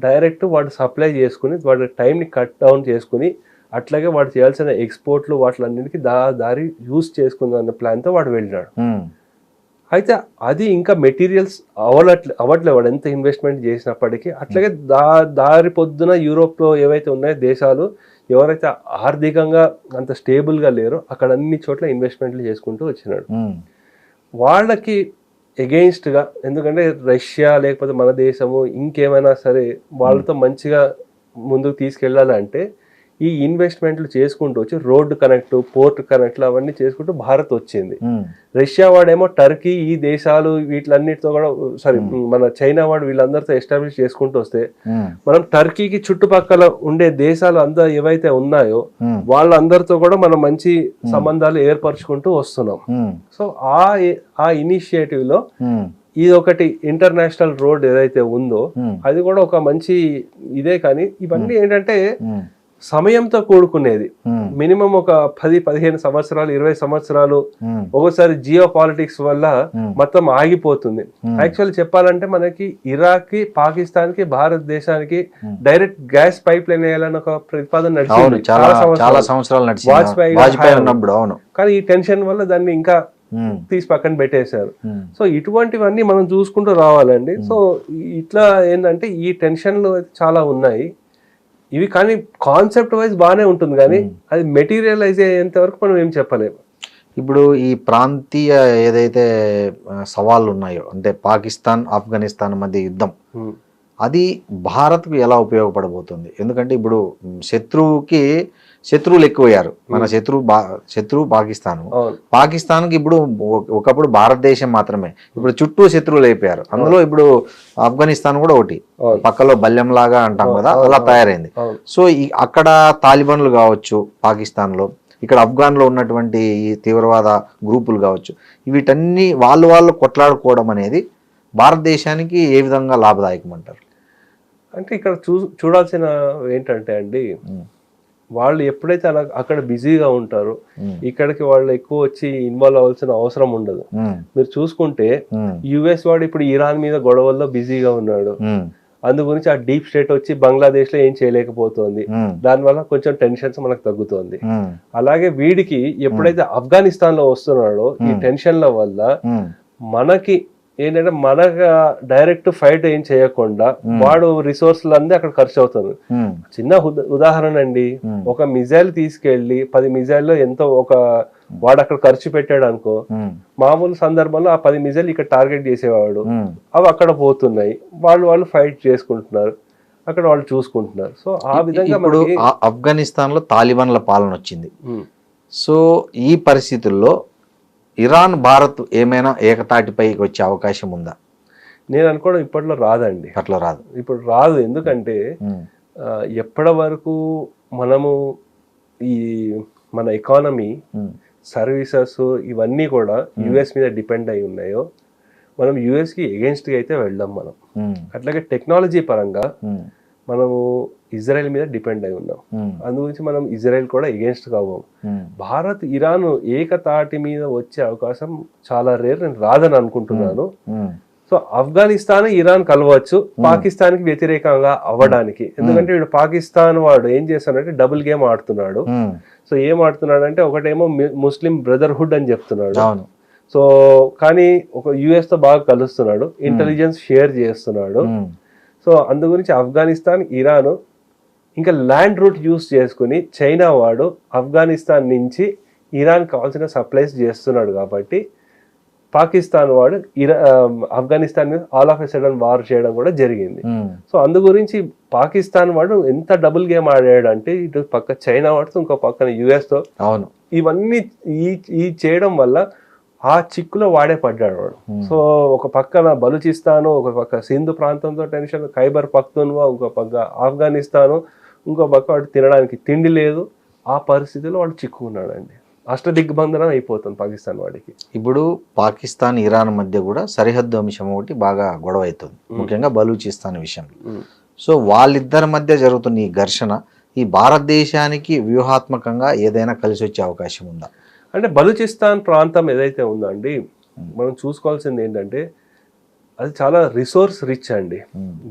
డైరెక్ట్ వాడు సప్లై చేసుకుని వాడి టైంని కట్ డౌన్ చేసుకుని అట్లాగే వాడు చేయాల్సిన ఎక్స్పోర్ట్లు వాటిలన్నిటికీ దారి యూజ్ చేసుకుందాం అన్న ప్లాన్తో వాడు వెళ్ళినాడు. అయితే అది ఇంకా మెటీరియల్స్ అవ్వట్లే వాడు ఎంత ఇన్వెస్ట్మెంట్ చేసినప్పటికీ. అట్లాగే దారి పొద్దున యూరోప్లో ఏవైతే ఉన్నాయో దేశాలు ఎవరైతే ఆర్థికంగా అంత స్టేబుల్గా లేరో అక్కడ అన్ని చోట్ల ఇన్వెస్ట్మెంట్లు చేసుకుంటూ వచ్చినాడు. వాళ్ళకి ఎగెయిన్స్ట్గా, ఎందుకంటే రష్యా లేకపోతే మన దేశము ఇంకేమైనా సరే వాళ్ళతో మంచిగా ముందుకు తీసుకెళ్ళాలంటే ఈ ఇన్వెస్ట్మెంట్లు చేసుకుంటూ వచ్చి రోడ్డు కనెక్ట్, పోర్ట్ కనెక్ట్లు అవన్నీ చేసుకుంటూ భారత్ వచ్చింది. రష్యా వాడేమో టర్కీ, ఈ దేశాలు వీటిలన్నిటితో కూడా సారీ మన చైనా వాడు వీళ్ళందరితో ఎస్టాబ్లిష్ చేసుకుంటూ వస్తే మనం టర్కీకి చుట్టుపక్కల ఉండే దేశాలు అంతా ఏవైతే ఉన్నాయో వాళ్ళందరితో కూడా మనం మంచి సంబంధాలు ఏర్పరచుకుంటూ వస్తున్నాం. సో ఆ ఇనిషియేటివ్ లో ఇది ఒకటి ఇంటర్నేషనల్ రోడ్ ఏదైతే ఉందో అది కూడా ఒక మంచి ఇదే. కానీ ఇవన్నీ ఏంటంటే సమయంతో కూడుకునేది. మినిమం ఒక 10-15 సంవత్సరాలు 20 సంవత్సరాలు ఒకసారి జియో పాలిటిక్స్ వల్ల మొత్తం ఆగిపోతుంది. యాక్చువల్ చెప్పాలంటే మనకి ఇరాక్ కి, పాకిస్తాన్ కి, భారతదేశానికి డైరెక్ట్ గ్యాస్ పైప్ లైన్ వేయాలని ఒక ప్రతిపాదన నడిచింది చాలా సంవత్సరాలు, వాజ్పేయి ఉన్నప్పుడు. కానీ ఈ టెన్షన్ వల్ల దాన్ని ఇంకా తీసి పక్కన పెట్టేశారు. సో ఇటువంటివన్నీ మనం చూసుకుంటూ రావాలండి. సో ఇట్లా ఏంటంటే ఈ టెన్షన్లు చాలా ఉన్నాయి ఇవి. కానీ కాన్సెప్ట్ వైజ్ బాగానే ఉంటుంది, కానీ అది మెటీరియలైజ్ అయ్యేంత వరకు మనం ఏం చెప్పలేము. ఇప్పుడు ఈ ప్రాంతీయ ఏదైతే సవాళ్ళు ఉన్నాయో, అంటే పాకిస్తాన్ ఆఫ్ఘనిస్తాన్ మధ్య యుద్ధం, అది భారత్కు ఎలా ఉపయోగపడబోతుంది? ఎందుకంటే ఇప్పుడు శత్రువులు ఎక్కువయ్యారు. మన శత్రువు పాకిస్తాన్కి ఇప్పుడు ఒకప్పుడు భారతదేశం మాత్రమే, ఇప్పుడు చుట్టూ శత్రువులు అయిపోయారు. అందులో ఇప్పుడు ఆఫ్ఘనిస్తాన్ కూడా ఒకటి పక్కలో బల్యం లాగా అంటాం కదా, అలా తయారైంది. సో అక్కడ తాలిబాన్లు కావచ్చు పాకిస్తాన్ లో, ఇక్కడ అఫ్ఘాన్ లో ఉన్నటువంటి ఈ తీవ్రవాద గ్రూపులు కావచ్చు, వీటన్ని వాళ్ళు కొట్లాడుకోవడం అనేది భారతదేశానికి ఏ విధంగా లాభదాయకం అంటారు? అంటే ఇక్కడ చూడాల్సిన ఏంటంటే అండి, వాళ్ళు ఎప్పుడైతే అలా అక్కడ బిజీగా ఉంటారో ఇక్కడికి వాళ్ళు ఎక్కువ వచ్చి ఇన్వాల్వ్ అవ్వాల్సిన అవసరం ఉండదు. మీరు చూసుకుంటే యుఎస్ వాడు ఇప్పుడు ఇరాన్ మీద గొడవల్లో బిజీగా ఉన్నాడు. అందు గురించి ఆ డీప్ స్టేట్ వచ్చి బంగ్లాదేశ్ లో ఏం చేయలేకపోతుంది, దానివల్ల కొంచెం టెన్షన్స్ మనకు తగ్గుతోంది. అలాగే వీడికి ఎప్పుడైతే ఆఫ్ఘనిస్తాన్ లో వస్తున్నాడో ఈ టెన్షన్ల వల్ల మనకి ఏంటంటే మనకు డైరెక్ట్ ఫైట్ ఏం చేయకుండా వాడు రిసోర్స్లు అన్నీ అక్కడ ఖర్చు అవుతుంది. చిన్న ఉదాహరణ అండి, ఒక మిజైల్ తీసుకెళ్లి 10 మిజైల్లో ఎంతో వాడు అక్కడ ఖర్చు పెట్టాడు అనుకో, మామూలు సందర్భంలో ఆ 10 మిజైల్ ఇక్కడ టార్గెట్ చేసేవాడు, అవి అక్కడ పోతున్నాయి, వాళ్ళు ఫైట్ చేసుకుంటున్నారు, అక్కడ వాళ్ళు చూసుకుంటున్నారు. సో ఆ విధంగా ఇప్పుడు ఆఫ్ఘనిస్తాన్ లో తాలిబాన్ల పాలన వచ్చింది. సో ఈ పరిస్థితుల్లో ఇరాన్ భారత్ ఏమైనా ఏకతాటిపైకి వచ్చే అవకాశం ఉందా? నేను అనుకోవడం ఇప్పట్లో రాదండి. అట్లా రాదు, ఇప్పుడు రాదు. ఎందుకంటే ఎప్పటి వరకు మనము మన ఎకానమీ, సర్వీసెస్ ఇవన్నీ కూడా యుఎస్ మీద డిపెండ్ అయి ఉన్నాయో, మనం యుఎస్ కి ఎగెన్స్ట్ గా అయితే వెళ్దాం మనం. అట్లాగే టెక్నాలజీ పరంగా మనము ఇజ్రాయెల్ మీద డిపెండ్ అయి ఉన్నాం. అందుగురించి మనం ఇజ్రాయెల్ కూడా ఎగెన్స్ట్ కావు. భారత్ ఇరాన్ ఏకతాటి మీద వచ్చే అవకాశం చాలా రేర్, నేను రాదని అనుకుంటున్నాను. సో ఆఫ్ఘనిస్తాన్ ఇరాన్ కలవచ్చు పాకిస్తాన్ కి వ్యతిరేకంగా అవ్వడానికి. ఎందుకంటే వీడు పాకిస్తాన్ వాడు ఏం చేస్తాడంటే డబుల్ గేమ్ ఆడుతున్నాడు. సో ఏం ఆడుతున్నాడు అంటే ఒకటేమో ముస్లిం బ్రదర్హుడ్ అని చెప్తున్నాడు. సో కానీ ఒక యుఎస్ తో బాగా కలుస్తున్నాడు, ఇంటెలిజెన్స్ షేర్ చేస్తున్నాడు. సో అందు గురించి ఆఫ్ఘనిస్తాన్, ఇరాన్ ఇంకా ల్యాండ్ రూట్ యూస్ చేసుకుని చైనా వాడు ఆఫ్ఘనిస్తాన్ నుంచి ఇరాన్ కావాల్సిన సప్లైస్ చేస్తున్నాడు. కాబట్టి పాకిస్తాన్ వాడు ఆఫ్ఘనిస్తాన్ మీద all of a sudden war చేయడం కూడా జరిగింది. సో అందు గురించి పాకిస్తాన్ వాడు ఎంత డబుల్ గేమ్ ఆడాడు అంటే, ఇటు పక్క చైనా వాడుతో ఇంకో పక్కన యుఎస్ తో, ఇవన్నీ ఈ చేయడం వల్ల ఆ చిక్కులో వాడే పడ్డాడు వాడు. సో ఒక పక్కన బలూచిస్తాను, ఒక పక్క సింధు ప్రాంతంతో టెన్షన్, ఖైబర్ పఖ్తూన్వా, ఇంకో పక్క ఆఫ్ఘనిస్తాను, ఇంకో పక్క వాడు తినడానికి తిండి లేదు. ఆ పరిస్థితిలో వాడు చిక్కుకున్నాడండి. అష్టదిగ్బంధనం అయిపోతుంది పాకిస్తాన్ వాడికి. ఇప్పుడు పాకిస్తాన్ ఇరాన్ మధ్య కూడా సరిహద్దు అంశం ఒకటి బాగా గొడవ అవుతుంది, ముఖ్యంగా బలూచిస్తాన్ విషయంలో. సో వాళ్ళిద్దరి మధ్య జరుగుతున్న ఈ ఘర్షణ ఈ భారతదేశానికి వ్యూహాత్మకంగా ఏదైనా కలిసి వచ్చే అవకాశం ఉందా? అంటే బలూచిస్తాన్ ప్రాంతం ఏదైతే ఉందో అండి, మనం చూసుకోవాల్సింది ఏంటంటే అది చాలా రిసోర్స్ రిచ్ అండి.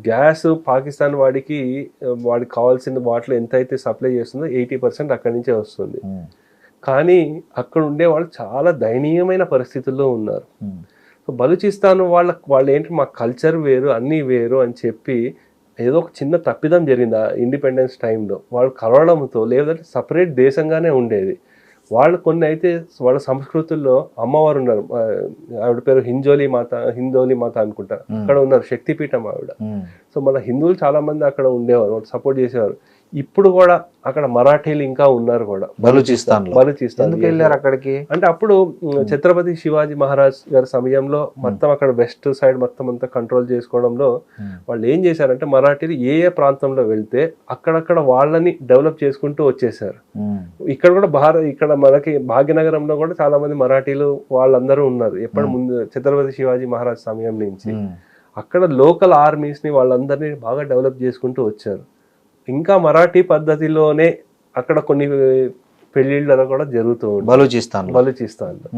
గ్యాస్ పాకిస్తాన్ వాడికి కావాల్సిన వాటిలో ఎంత అయితే సప్లై చేస్తుందో 80% అక్కడి నుంచే వస్తుంది. కానీ అక్కడ ఉండే వాళ్ళు చాలా దయనీయమైన పరిస్థితుల్లో ఉన్నారు. సో బలూచిస్తాన్ వాళ్ళు ఏంటి, మా కల్చర్ వేరు, అన్నీ వేరు అని చెప్పి ఏదో ఒక చిన్న తప్పిదం జరిగింది ఇండిపెండెన్స్ టైంలో. వాళ్ళు కలవడంతో, లేదంటే సపరేట్ దేశంగానే ఉండేది. వాళ్ళు కొన్ని అయితే వాళ్ళ సంస్కృతుల్లో అమ్మవారు ఉన్నారు, ఆవిడ పేరు హిందోలి మాత అనుకుంటా, అక్కడ ఉన్నారు, శక్తిపీఠం ఆవిడ. సో మన హిందువులు చాలా మంది అక్కడ ఉండేవారు, వాళ్ళు సపోర్ట్ చేసేవారు. ఇప్పుడు కూడా అక్కడ మరాఠీలు ఇంకా ఉన్నారు కూడా బలూచిస్తాన్ బలూచిస్తాన్ ఎందుకు వెళ్ళారు అక్కడికి? అంటే అప్పుడు ఛత్రపతి శివాజీ మహారాజ్ గారి సమయంలో మొత్తం అక్కడ వెస్ట్ సైడ్ మొత్తం అంతా కంట్రోల్ చేసుకోవడంలో వాళ్ళు ఏం చేశారంటే మరాఠీలు ఏ ఏ ప్రాంతంలో వెళ్తే అక్కడక్కడ వాళ్ళని డెవలప్ చేసుకుంటూ వచ్చేసారు. ఇక్కడ కూడా ఇక్కడ మనకి భాగ్యనగరంలో కూడా చాలా మంది మరాఠీలు వాళ్ళందరూ ఉన్నారు ఎప్పటి ముందు ఛత్రపతి శివాజీ మహారాజ్ సమయం నుంచి. అక్కడ లోకల్ ఆర్మీస్ ని వాళ్ళందరినీ బాగా డెవలప్ చేసుకుంటూ వచ్చారు. ఇంకా మరాఠీ పద్ధతిలోనే అక్కడ కొన్ని పెళ్లిళ్ళలో కూడా జరుగుతూ ఉంటుంది బలూచిస్తాన్లో.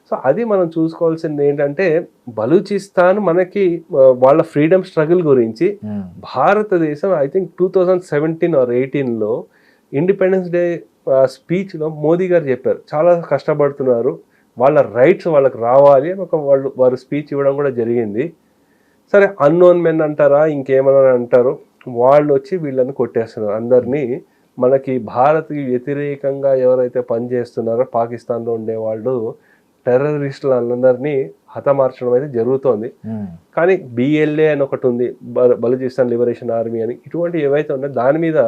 సో అది మనం చూసుకోవాల్సింది ఏంటంటే బలూచిస్తాన్ మనకి వాళ్ళ ఫ్రీడమ్ స్ట్రగుల్ గురించి భారతదేశం ఐ థింక్ 2017 or 18లో ఇండిపెండెన్స్ డే స్పీచ్లో మోదీ గారు చెప్పారు చాలా కష్టపడుతున్నారు, వాళ్ళ రైట్స్ వాళ్ళకి రావాలి అని వారు స్పీచ్ ఇవ్వడం కూడా జరిగింది. సరే అన్నోన్ మెన్ అంటారా ఇంకేమన్నా అంటారు, వాళ్ళు వచ్చి వీళ్ళని కొట్టేస్తున్నారు అందరినీ. మనకి భారత్కి వ్యతిరేకంగా ఎవరైతే పనిచేస్తున్నారో పాకిస్తాన్లో ఉండేవాళ్ళు టెర్రరిస్టులందరినీ హతమార్చడం అయితే జరుగుతోంది. కానీ BLA అని ఒకటి ఉంది, బలూచిస్తాన్ లిబరేషన్ ఆర్మీ అని. ఇటువంటి ఏవైతే ఉన్నాయో దాని మీద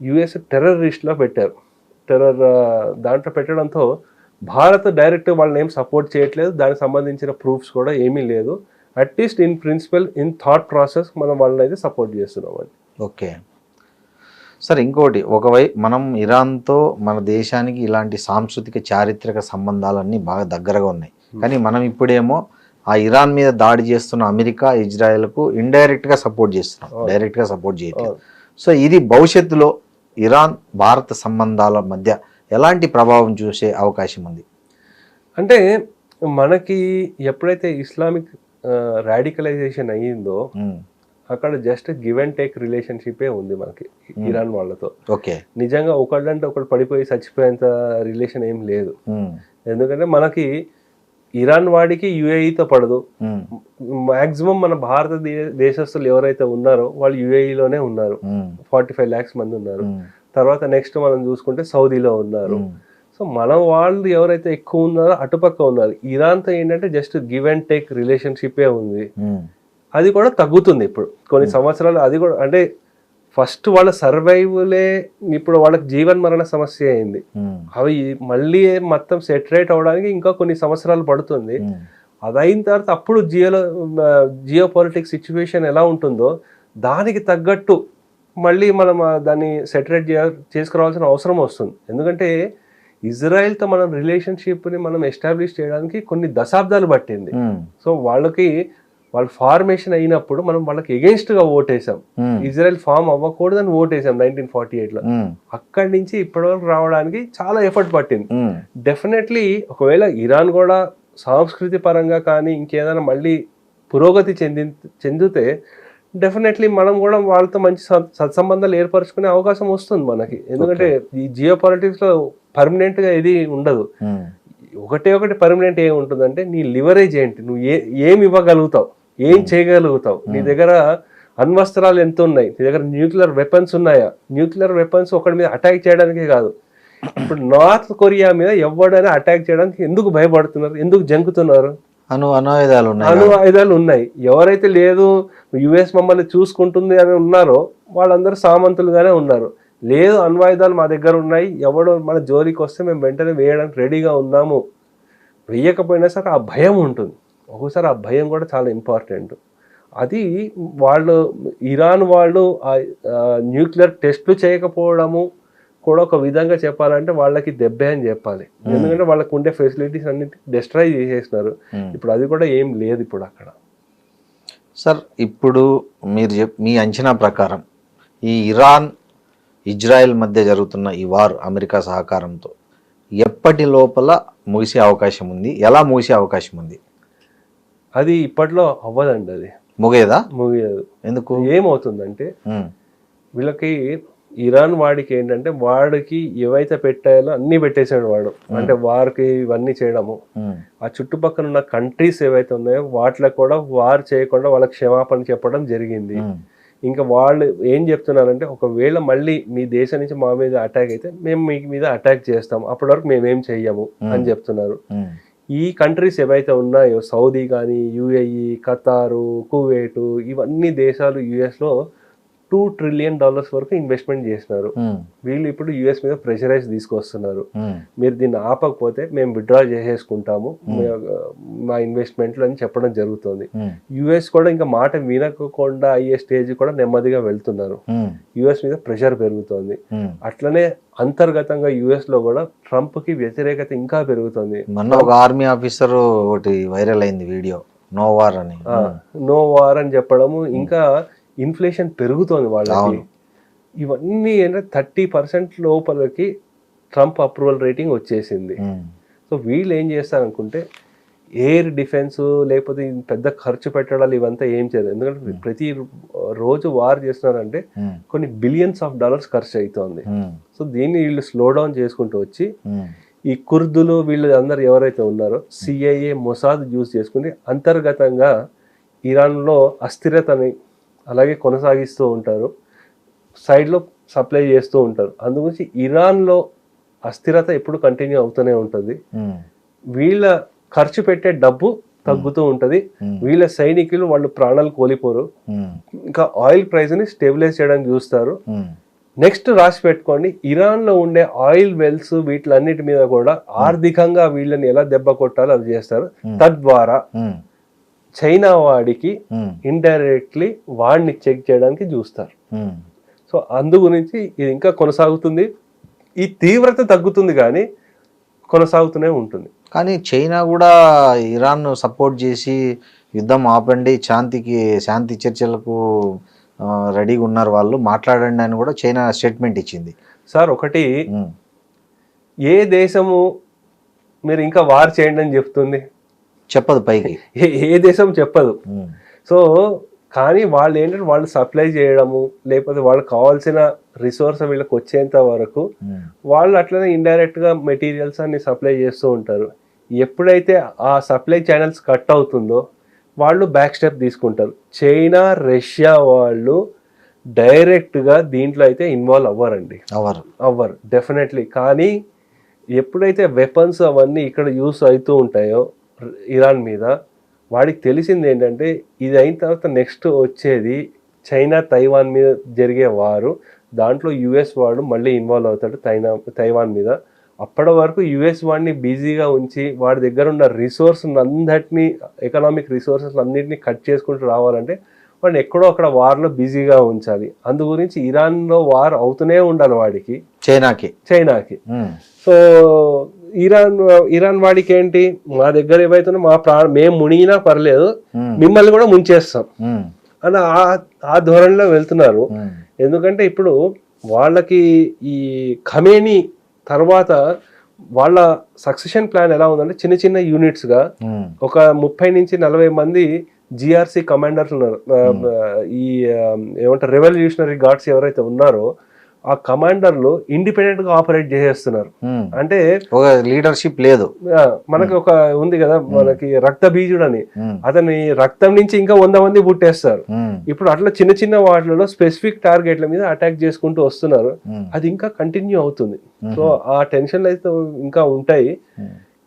US టెర్రరిస్ట్లో పెట్టారు. దాంట్లో పెట్టడంతో భారత్ డైరెక్ట్ వాళ్ళని ఏం సపోర్ట్ చేయట్లేదు, దానికి సంబంధించిన ప్రూఫ్స్ కూడా ఏమీ లేదు. At least in principle in thought process మనం వాళ్ళని అయితే సపోర్ట్ చేస్తున్నామండి. ఓకే సార్, ఇంకోటి మనం ఇరాన్తో మన దేశానికి ఇలాంటి సాంస్కృతిక చారిత్రక సంబంధాలన్నీ బాగా దగ్గరగా ఉన్నాయి. కానీ మనం ఇప్పుడేమో ఆ ఇరాన్ మీద దాడి చేస్తున్న అమెరికా ఇజ్రాయెల్కు ఇండైరెక్ట్గా సపోర్ట్ చేస్తున్నాం, డైరెక్ట్గా సపోర్ట్ చేయట్లేదు. సో ఇది భవిష్యత్తులో ఇరాన్ భారత సంబంధాల మధ్య ఎలాంటి ప్రభావం చూసే అవకాశం ఉంది? అంటే మనకి ఎప్పుడైతే ఇస్లామిక్ రాడికలైజేషన్ అయ్యిందో అక్కడ జస్ట్ గివ్ అండ్ టేక్ రిలేషన్షిపే ఉంది మనకి ఇరాన్ వాళ్ళతో. ఓకే, నిజంగా ఒకళ్ళంటే ఒకళ్ళు పడిపోయి చచ్చిపోయేంత రిలేషన్ ఏం లేదు. ఎందుకంటే మనకి ఇరాన్ వాడికి UAEతో పడదు. మాక్సిమం మన భారతదేశస్తులు ఎవరైతే ఉన్నారో వాళ్ళు UAEలోనే ఉన్నారు, 45 lakhs మంది ఉన్నారు. తర్వాత నెక్స్ట్ మనం చూసుకుంటే సౌదీలో ఉన్నారు. సో మన వాళ్ళు ఎవరైతే ఎక్కువ ఉన్నారో అటుపక్క ఉన్నారు. ఇరాన్తో ఏంటంటే జస్ట్ గివ్ అండ్ టేక్ రిలేషన్షిపే ఉంది. అది కూడా తగ్గుతుంది ఇప్పుడు కొన్ని సంవత్సరాలు. అది కూడా అంటే ఫస్ట్ వాళ్ళ సర్వైవలే ఇప్పుడు వాళ్ళకి జీవన్ మరణ సమస్య అయింది. అవి మళ్ళీ మొత్తం సెటరేట్ అవడానికి ఇంకా కొన్ని సంవత్సరాలు పడుతుంది. అది అయిన తర్వాత అప్పుడు జియో పొలిటిక్స్ సిచ్యువేషన్ ఎలా ఉంటుందో దానికి తగ్గట్టు మళ్ళీ మనం దాన్ని సెటరేట్ చేసుకురావాల్సిన అవసరం వస్తుంది. ఎందుకంటే ఇజ్రాయెల్తో మనం రిలేషన్షిప్ని మనం ఎస్టాబ్లిష్ చేయడానికి కొన్ని దశాబ్దాలు పట్టింది. సో వాళ్ళ ఫార్మేషన్ అయినప్పుడు మనం వాళ్ళకి ఎగెన్స్ట్గా ఓటేసాం. Israel form అవ్వకూడదని ఓటేసాం 1948లో. అక్కడి నుంచి ఇప్పటి వరకు రావడానికి చాలా ఎఫర్ట్ పట్టింది. డెఫినెట్లీ ఒకవేళ ఇరాన్ కూడా సంస్కృతి పరంగా కానీ ఇంకేదైనా మళ్ళీ పురోగతి చెందితే డెఫినెట్లీ మనం కూడా వాళ్ళతో మంచి సత్సంబంధాలు ఏర్పరచుకునే అవకాశం వస్తుంది మనకి. ఎందుకంటే ఈ జియో పాలిటిక్స్ లో పర్మనెంట్ గా ఇది ఉండదు. ఒకటి పర్మనెంట్ ఏమి ఉంటుందంటే నీ లివరేజ్ ఏంటి, నువ్వు ఏమి ఇవ్వగలుగుతావు, ఏం చేయగలుగుతావు, నీ దగ్గర అణ్వస్త్రాలు ఎంత ఉన్నాయి, నీ దగ్గర న్యూక్లియర్ వెపన్స్ ఉన్నాయా. న్యూక్లియర్ వెపన్స్ ఒకటి మీద అటాక్ చేయడానికే కాదు, ఇప్పుడు నార్త్ కొరియా మీద ఎవడైనా అటాక్ చేయడానికి ఎందుకు భయపడుతున్నారు, ఎందుకు జంకుతున్నారు? అణు ఆయుధాలు ఉన్నాయి. ఎవరైతే లేదు US మమ్మల్ని చూసుకుంటుంది అని ఉన్నారో వాళ్ళందరూ సామంతులుగానే ఉన్నారు. లేదు అణ్వాయుధాలు మా దగ్గర ఉన్నాయి, ఎవడో మన జోలికి వస్తే మేము వెంటనే వేయడానికి రెడీగా ఉన్నాము. వేయకపోయినా సరే ఆ భయం ఉంటుంది. ఒక్కోసారి ఆ భయం కూడా చాలా ఇంపార్టెంట్. అది ఇరాన్ వాళ్ళు న్యూక్లియర్ టెస్ట్లు చేయకపోవడము కూడా ఒక విధంగా చెప్పాలంటే వాళ్ళకి దెబ్బే అని చెప్పాలి. ఎందుకంటే వాళ్ళకు ఉండే ఫెసిలిటీస్ అన్ని డిస్ట్రాయ్ చేసేసినారు. ఇప్పుడు అది కూడా ఏం లేదు ఇప్పుడు అక్కడ. సార్, ఇప్పుడు మీరు మీ అంచనా ప్రకారం ఈ ఇరాన్ ఇజ్రాయెల్ మధ్య జరుగుతున్న ఈ వార్ అమెరికా సహకారంతో ఎప్పటి లోపల ముగిసే అవకాశం ఉంది, ఎలా ముగిసే అవకాశం ఉంది? అది ఇప్పట్లో అవ్వదండి. అది ముగియదు. ఎందుకు? ఏమవుతుందంటే వీళ్ళకి ఇరాన్ వాడికి ఏంటంటే వాడికి ఏవైతే పెట్టాయో అన్ని పెట్టేసాడు వాడు. అంటే వారికి ఇవన్నీ చేయడము, ఆ చుట్టుపక్కల ఉన్న కంట్రీస్ ఏవైతే ఉన్నాయో వాటిలో కూడా వార్ చేయకుండా వాళ్ళకి క్షమాపణ చెప్పడం జరిగింది. ఇంకా వాళ్ళు ఏం చెప్తున్నారంటే ఒకవేళ మళ్ళీ మీ దేశం నుంచి మా మీద అటాక్ అయితే మేము మీ మీద అటాక్ చేస్తాం, అప్పటి వరకు మేమేం చెయ్యము అని చెప్తున్నారు. ఈ కంట్రీస్ ఏవైతే ఉన్నాయో సౌదీ కానీ, UAE, ఖతారు, కువైట్, ఇవన్నీ దేశాలు US లో $2 trillion వరకు ఇన్వెస్ట్మెంట్ చేసినారు. వీళ్ళు ఇప్పుడు యుఎస్ మీద ప్రెషరైజ్ తీసుకొస్తున్నారు. మీరు దీన్ని ఆపకపోతే మేము విత్డ్రా చేసేసుకుంటాము మా ఇన్వెస్ట్మెంట్లు అని చెప్పడం జరుగుతుంది. యుఎస్ కూడా ఇంకా మాట వినకుండా అయ్యే స్టేజ్ కూడా నెమ్మదిగా వెళ్తున్నారు. యుఎస్ మీద ప్రెషర్ పెరుగుతోంది. అట్లనే అంతర్గతంగా యుఎస్ లో కూడా ట్రంప్ కి వ్యతిరేకత ఇంకా పెరుగుతుంది. మొన్న ఒక ఆర్మీ ఆఫీసర్ ఒకటి వైరల్ అయింది వీడియో, నో వార్ అని. నో వార్ అని చెప్పడము, ఇంకా ఇన్ఫ్లేషన్ పెరుగుతోంది వాళ్ళకి. ఇవన్నీ ఏంటంటే 30% లోపలికి ట్రంప్ అప్రూవల్ రేటింగ్ వచ్చేసింది. సో వీళ్ళు ఏం చేస్తారనుకుంటే ఎయిర్ డిఫెన్స్ లేకపోతే పెద్ద ఖర్చు పెట్టడాలు ఇవంతా ఏం చేయదు. ఎందుకంటే ప్రతి రోజు వార్ చేస్తున్నారంటే కొన్ని బిలియన్స్ ఆఫ్ డాలర్స్ ఖర్చు అవుతుంది. సో దీన్ని వీళ్ళు స్లో డౌన్ చేసుకుంటూ వచ్చి ఈ కుర్దులు వీళ్ళు అందరు ఎవరైతే ఉన్నారో సిఐఏ మొసాద్ యూజ్ చేసుకుని అంతర్గతంగా ఇరాన్లో అస్థిరతని అలాగే కొనసాగిస్తూ ఉంటారు, సైడ్లో సప్లై చేస్తూ ఉంటారు. అందుగురించి ఇరాన్లో అస్థిరత ఎప్పుడు కంటిన్యూ అవుతూనే ఉంటుంది. వీళ్ళ ఖర్చు పెట్టే డబ్బు తగ్గుతూ ఉంటది. వీళ్ళ సైనికులు వాళ్ళు ప్రాణాలు కోల్పోరు. ఇంకా ఆయిల్ ప్రైస్ ని స్టెబిలైజ్ చేయడానికి చూస్తారు. నెక్స్ట్ రాసి పెట్టుకోండి, ఇరాన్ లో ఉండే ఆయిల్ వెల్స్ వీటిలన్నిటి మీద కూడా ఆర్థికంగా వీళ్ళని ఎలా దెబ్బ కొట్టాలో అది చేస్తారు. తద్వారా చైనా వాడికి ఇండైరెక్ట్లీ వాడిని చెక్ చేయడానికి చూస్తారు. సో అందు గురించి ఇది ఇంకా కొనసాగుతుంది. ఈ తీవ్రత తగ్గుతుంది కానీ కొనసాగుతూనే ఉంటుంది. కానీ చైనా కూడా ఇరాన్ సపోర్ట్ చేసి యుద్ధం ఆపండి, శాంతి చర్చలకు రెడీగా ఉన్నారు వాళ్ళు, మాట్లాడండి అని కూడా చైనా స్టేట్మెంట్ ఇచ్చింది. సార్ ఒకటి, ఏ దేశము మీరు ఇంకా వార్ చేయండి అని చెప్తుంది? చెప్పదు, పైకి ఏ దేశం చెప్పదు. సో కానీ వాళ్ళు ఏంటంటే వాళ్ళు సప్లై చేయడము లేకపోతే వాళ్ళకి కావాల్సిన రిసోర్స్ వీళ్ళకి వచ్చేంత వరకు వాళ్ళు అట్లనే ఇండైరెక్ట్ గా మెటీరియల్స్ అన్ని సప్లై చేస్తూ ఉంటారు. ఎప్పుడైతే ఆ సప్లై ఛానల్స్ కట్ అవుతుందో వాళ్ళు బ్యాక్ స్టెప్ తీసుకుంటారు. చైనా రష్యా వాళ్ళు డైరెక్ట్ గా దీంట్లో అయితే ఇన్వాల్వ్ అవ్వరండి, అవ్వరు డెఫినెట్లీ. కానీ ఎప్పుడైతే వెపన్స్ అవన్నీ ఇక్కడ యూస్ అవుతూ ఉంటాయో ఇరాన్ మీద, వాడికి తెలిసింది ఏంటంటే ఇది అయిన తర్వాత నెక్స్ట్ వచ్చేది చైనా తైవాన్ మీద జరిగే వారు. దాంట్లో యుఎస్ వాడు మళ్ళీ ఇన్వాల్వ్ అవుతాడు తైవాన్ మీద. అప్పటి వరకు యుఎస్ వాడిని బిజీగా ఉంచి వాడి దగ్గర ఉన్న రిసోర్స్ అందటినీ, ఎకనామిక్ రిసోర్సెస్ అన్నింటినీ కట్ చేసుకుంటూ రావాలంటే వాడిని ఎక్కడో అక్కడ వార్లో బిజీగా ఉంచాలి. అందు గురించి ఇరాన్లో వార్ అవుతూనే ఉండాలి వాడికి, చైనాకి. సో ఇరాన్ వాడికి ఏంటి, మా దగ్గర ఏవైతున్నా మేము మునిగినా పర్లేదు, మిమ్మల్ని కూడా ముంచేస్తాం అని ఆ ధోరణిలో వెళ్తున్నారు. ఎందుకంటే ఇప్పుడు వాళ్ళకి ఈ ఖమేనీ తర్వాత వాళ్ళ సక్సెషన్ ప్లాన్ ఎలా ఉందంటే చిన్న చిన్న యూనిట్స్ గా ఒక 30 నుంచి 40 మంది జిఆర్సి కమాండర్స్ ఉన్నారు. ఈ ఏమంటారు రెవల్యూషనరీ గార్డ్స్ ఎవరైతే ఉన్నారో ఆ కమాండర్లు ఇండిపెండెంట్ గా ఆపరేట్ చేసేస్తున్నారు. అంటే ఒక లీడర్షిప్ లేదు. మనకి ఒక ఉంది కదా, మనకి రక్త బీజుడు అని, అతని రక్తం నుంచి ఇంకా 100 మంది పుట్టేస్తారు. ఇప్పుడు అట్లా చిన్న చిన్న వాటిలో స్పెసిఫిక్ టార్గెట్ల మీద అటాక్ చేసుకుంటూ వస్తున్నారు. అది ఇంకా కంటిన్యూ అవుతుంది. సో ఆ టెన్షన్లు అయితే ఇంకా ఉంటాయి.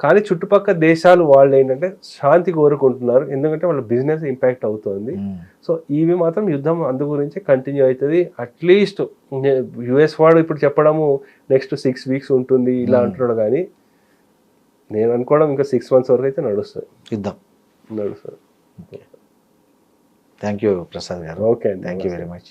కానీ చుట్టుపక్కల దేశాలు వాళ్ళు ఏంటంటే శాంతి కోరుకుంటున్నారు, ఎందుకంటే వాళ్ళ బిజినెస్ ఇంపాక్ట్ అవుతుంది. సో ఇవి మాత్రం యుద్ధం అందు గురించి కంటిన్యూ అవుతుంది. అట్లీస్ట్ యుఎస్ వాడు ఇప్పుడు చెప్పడము నెక్స్ట్ 6 వీక్స్ ఉంటుంది ఇలా అంటున్నాడు, కానీ నేను అనుకోవడం ఇంకా 6 months వరకు అయితే నడుస్తుంది యుద్ధం. నడుస్తుంది. థ్యాంక్ యూ ప్రసాద్ గారు. Okay, thank you very much.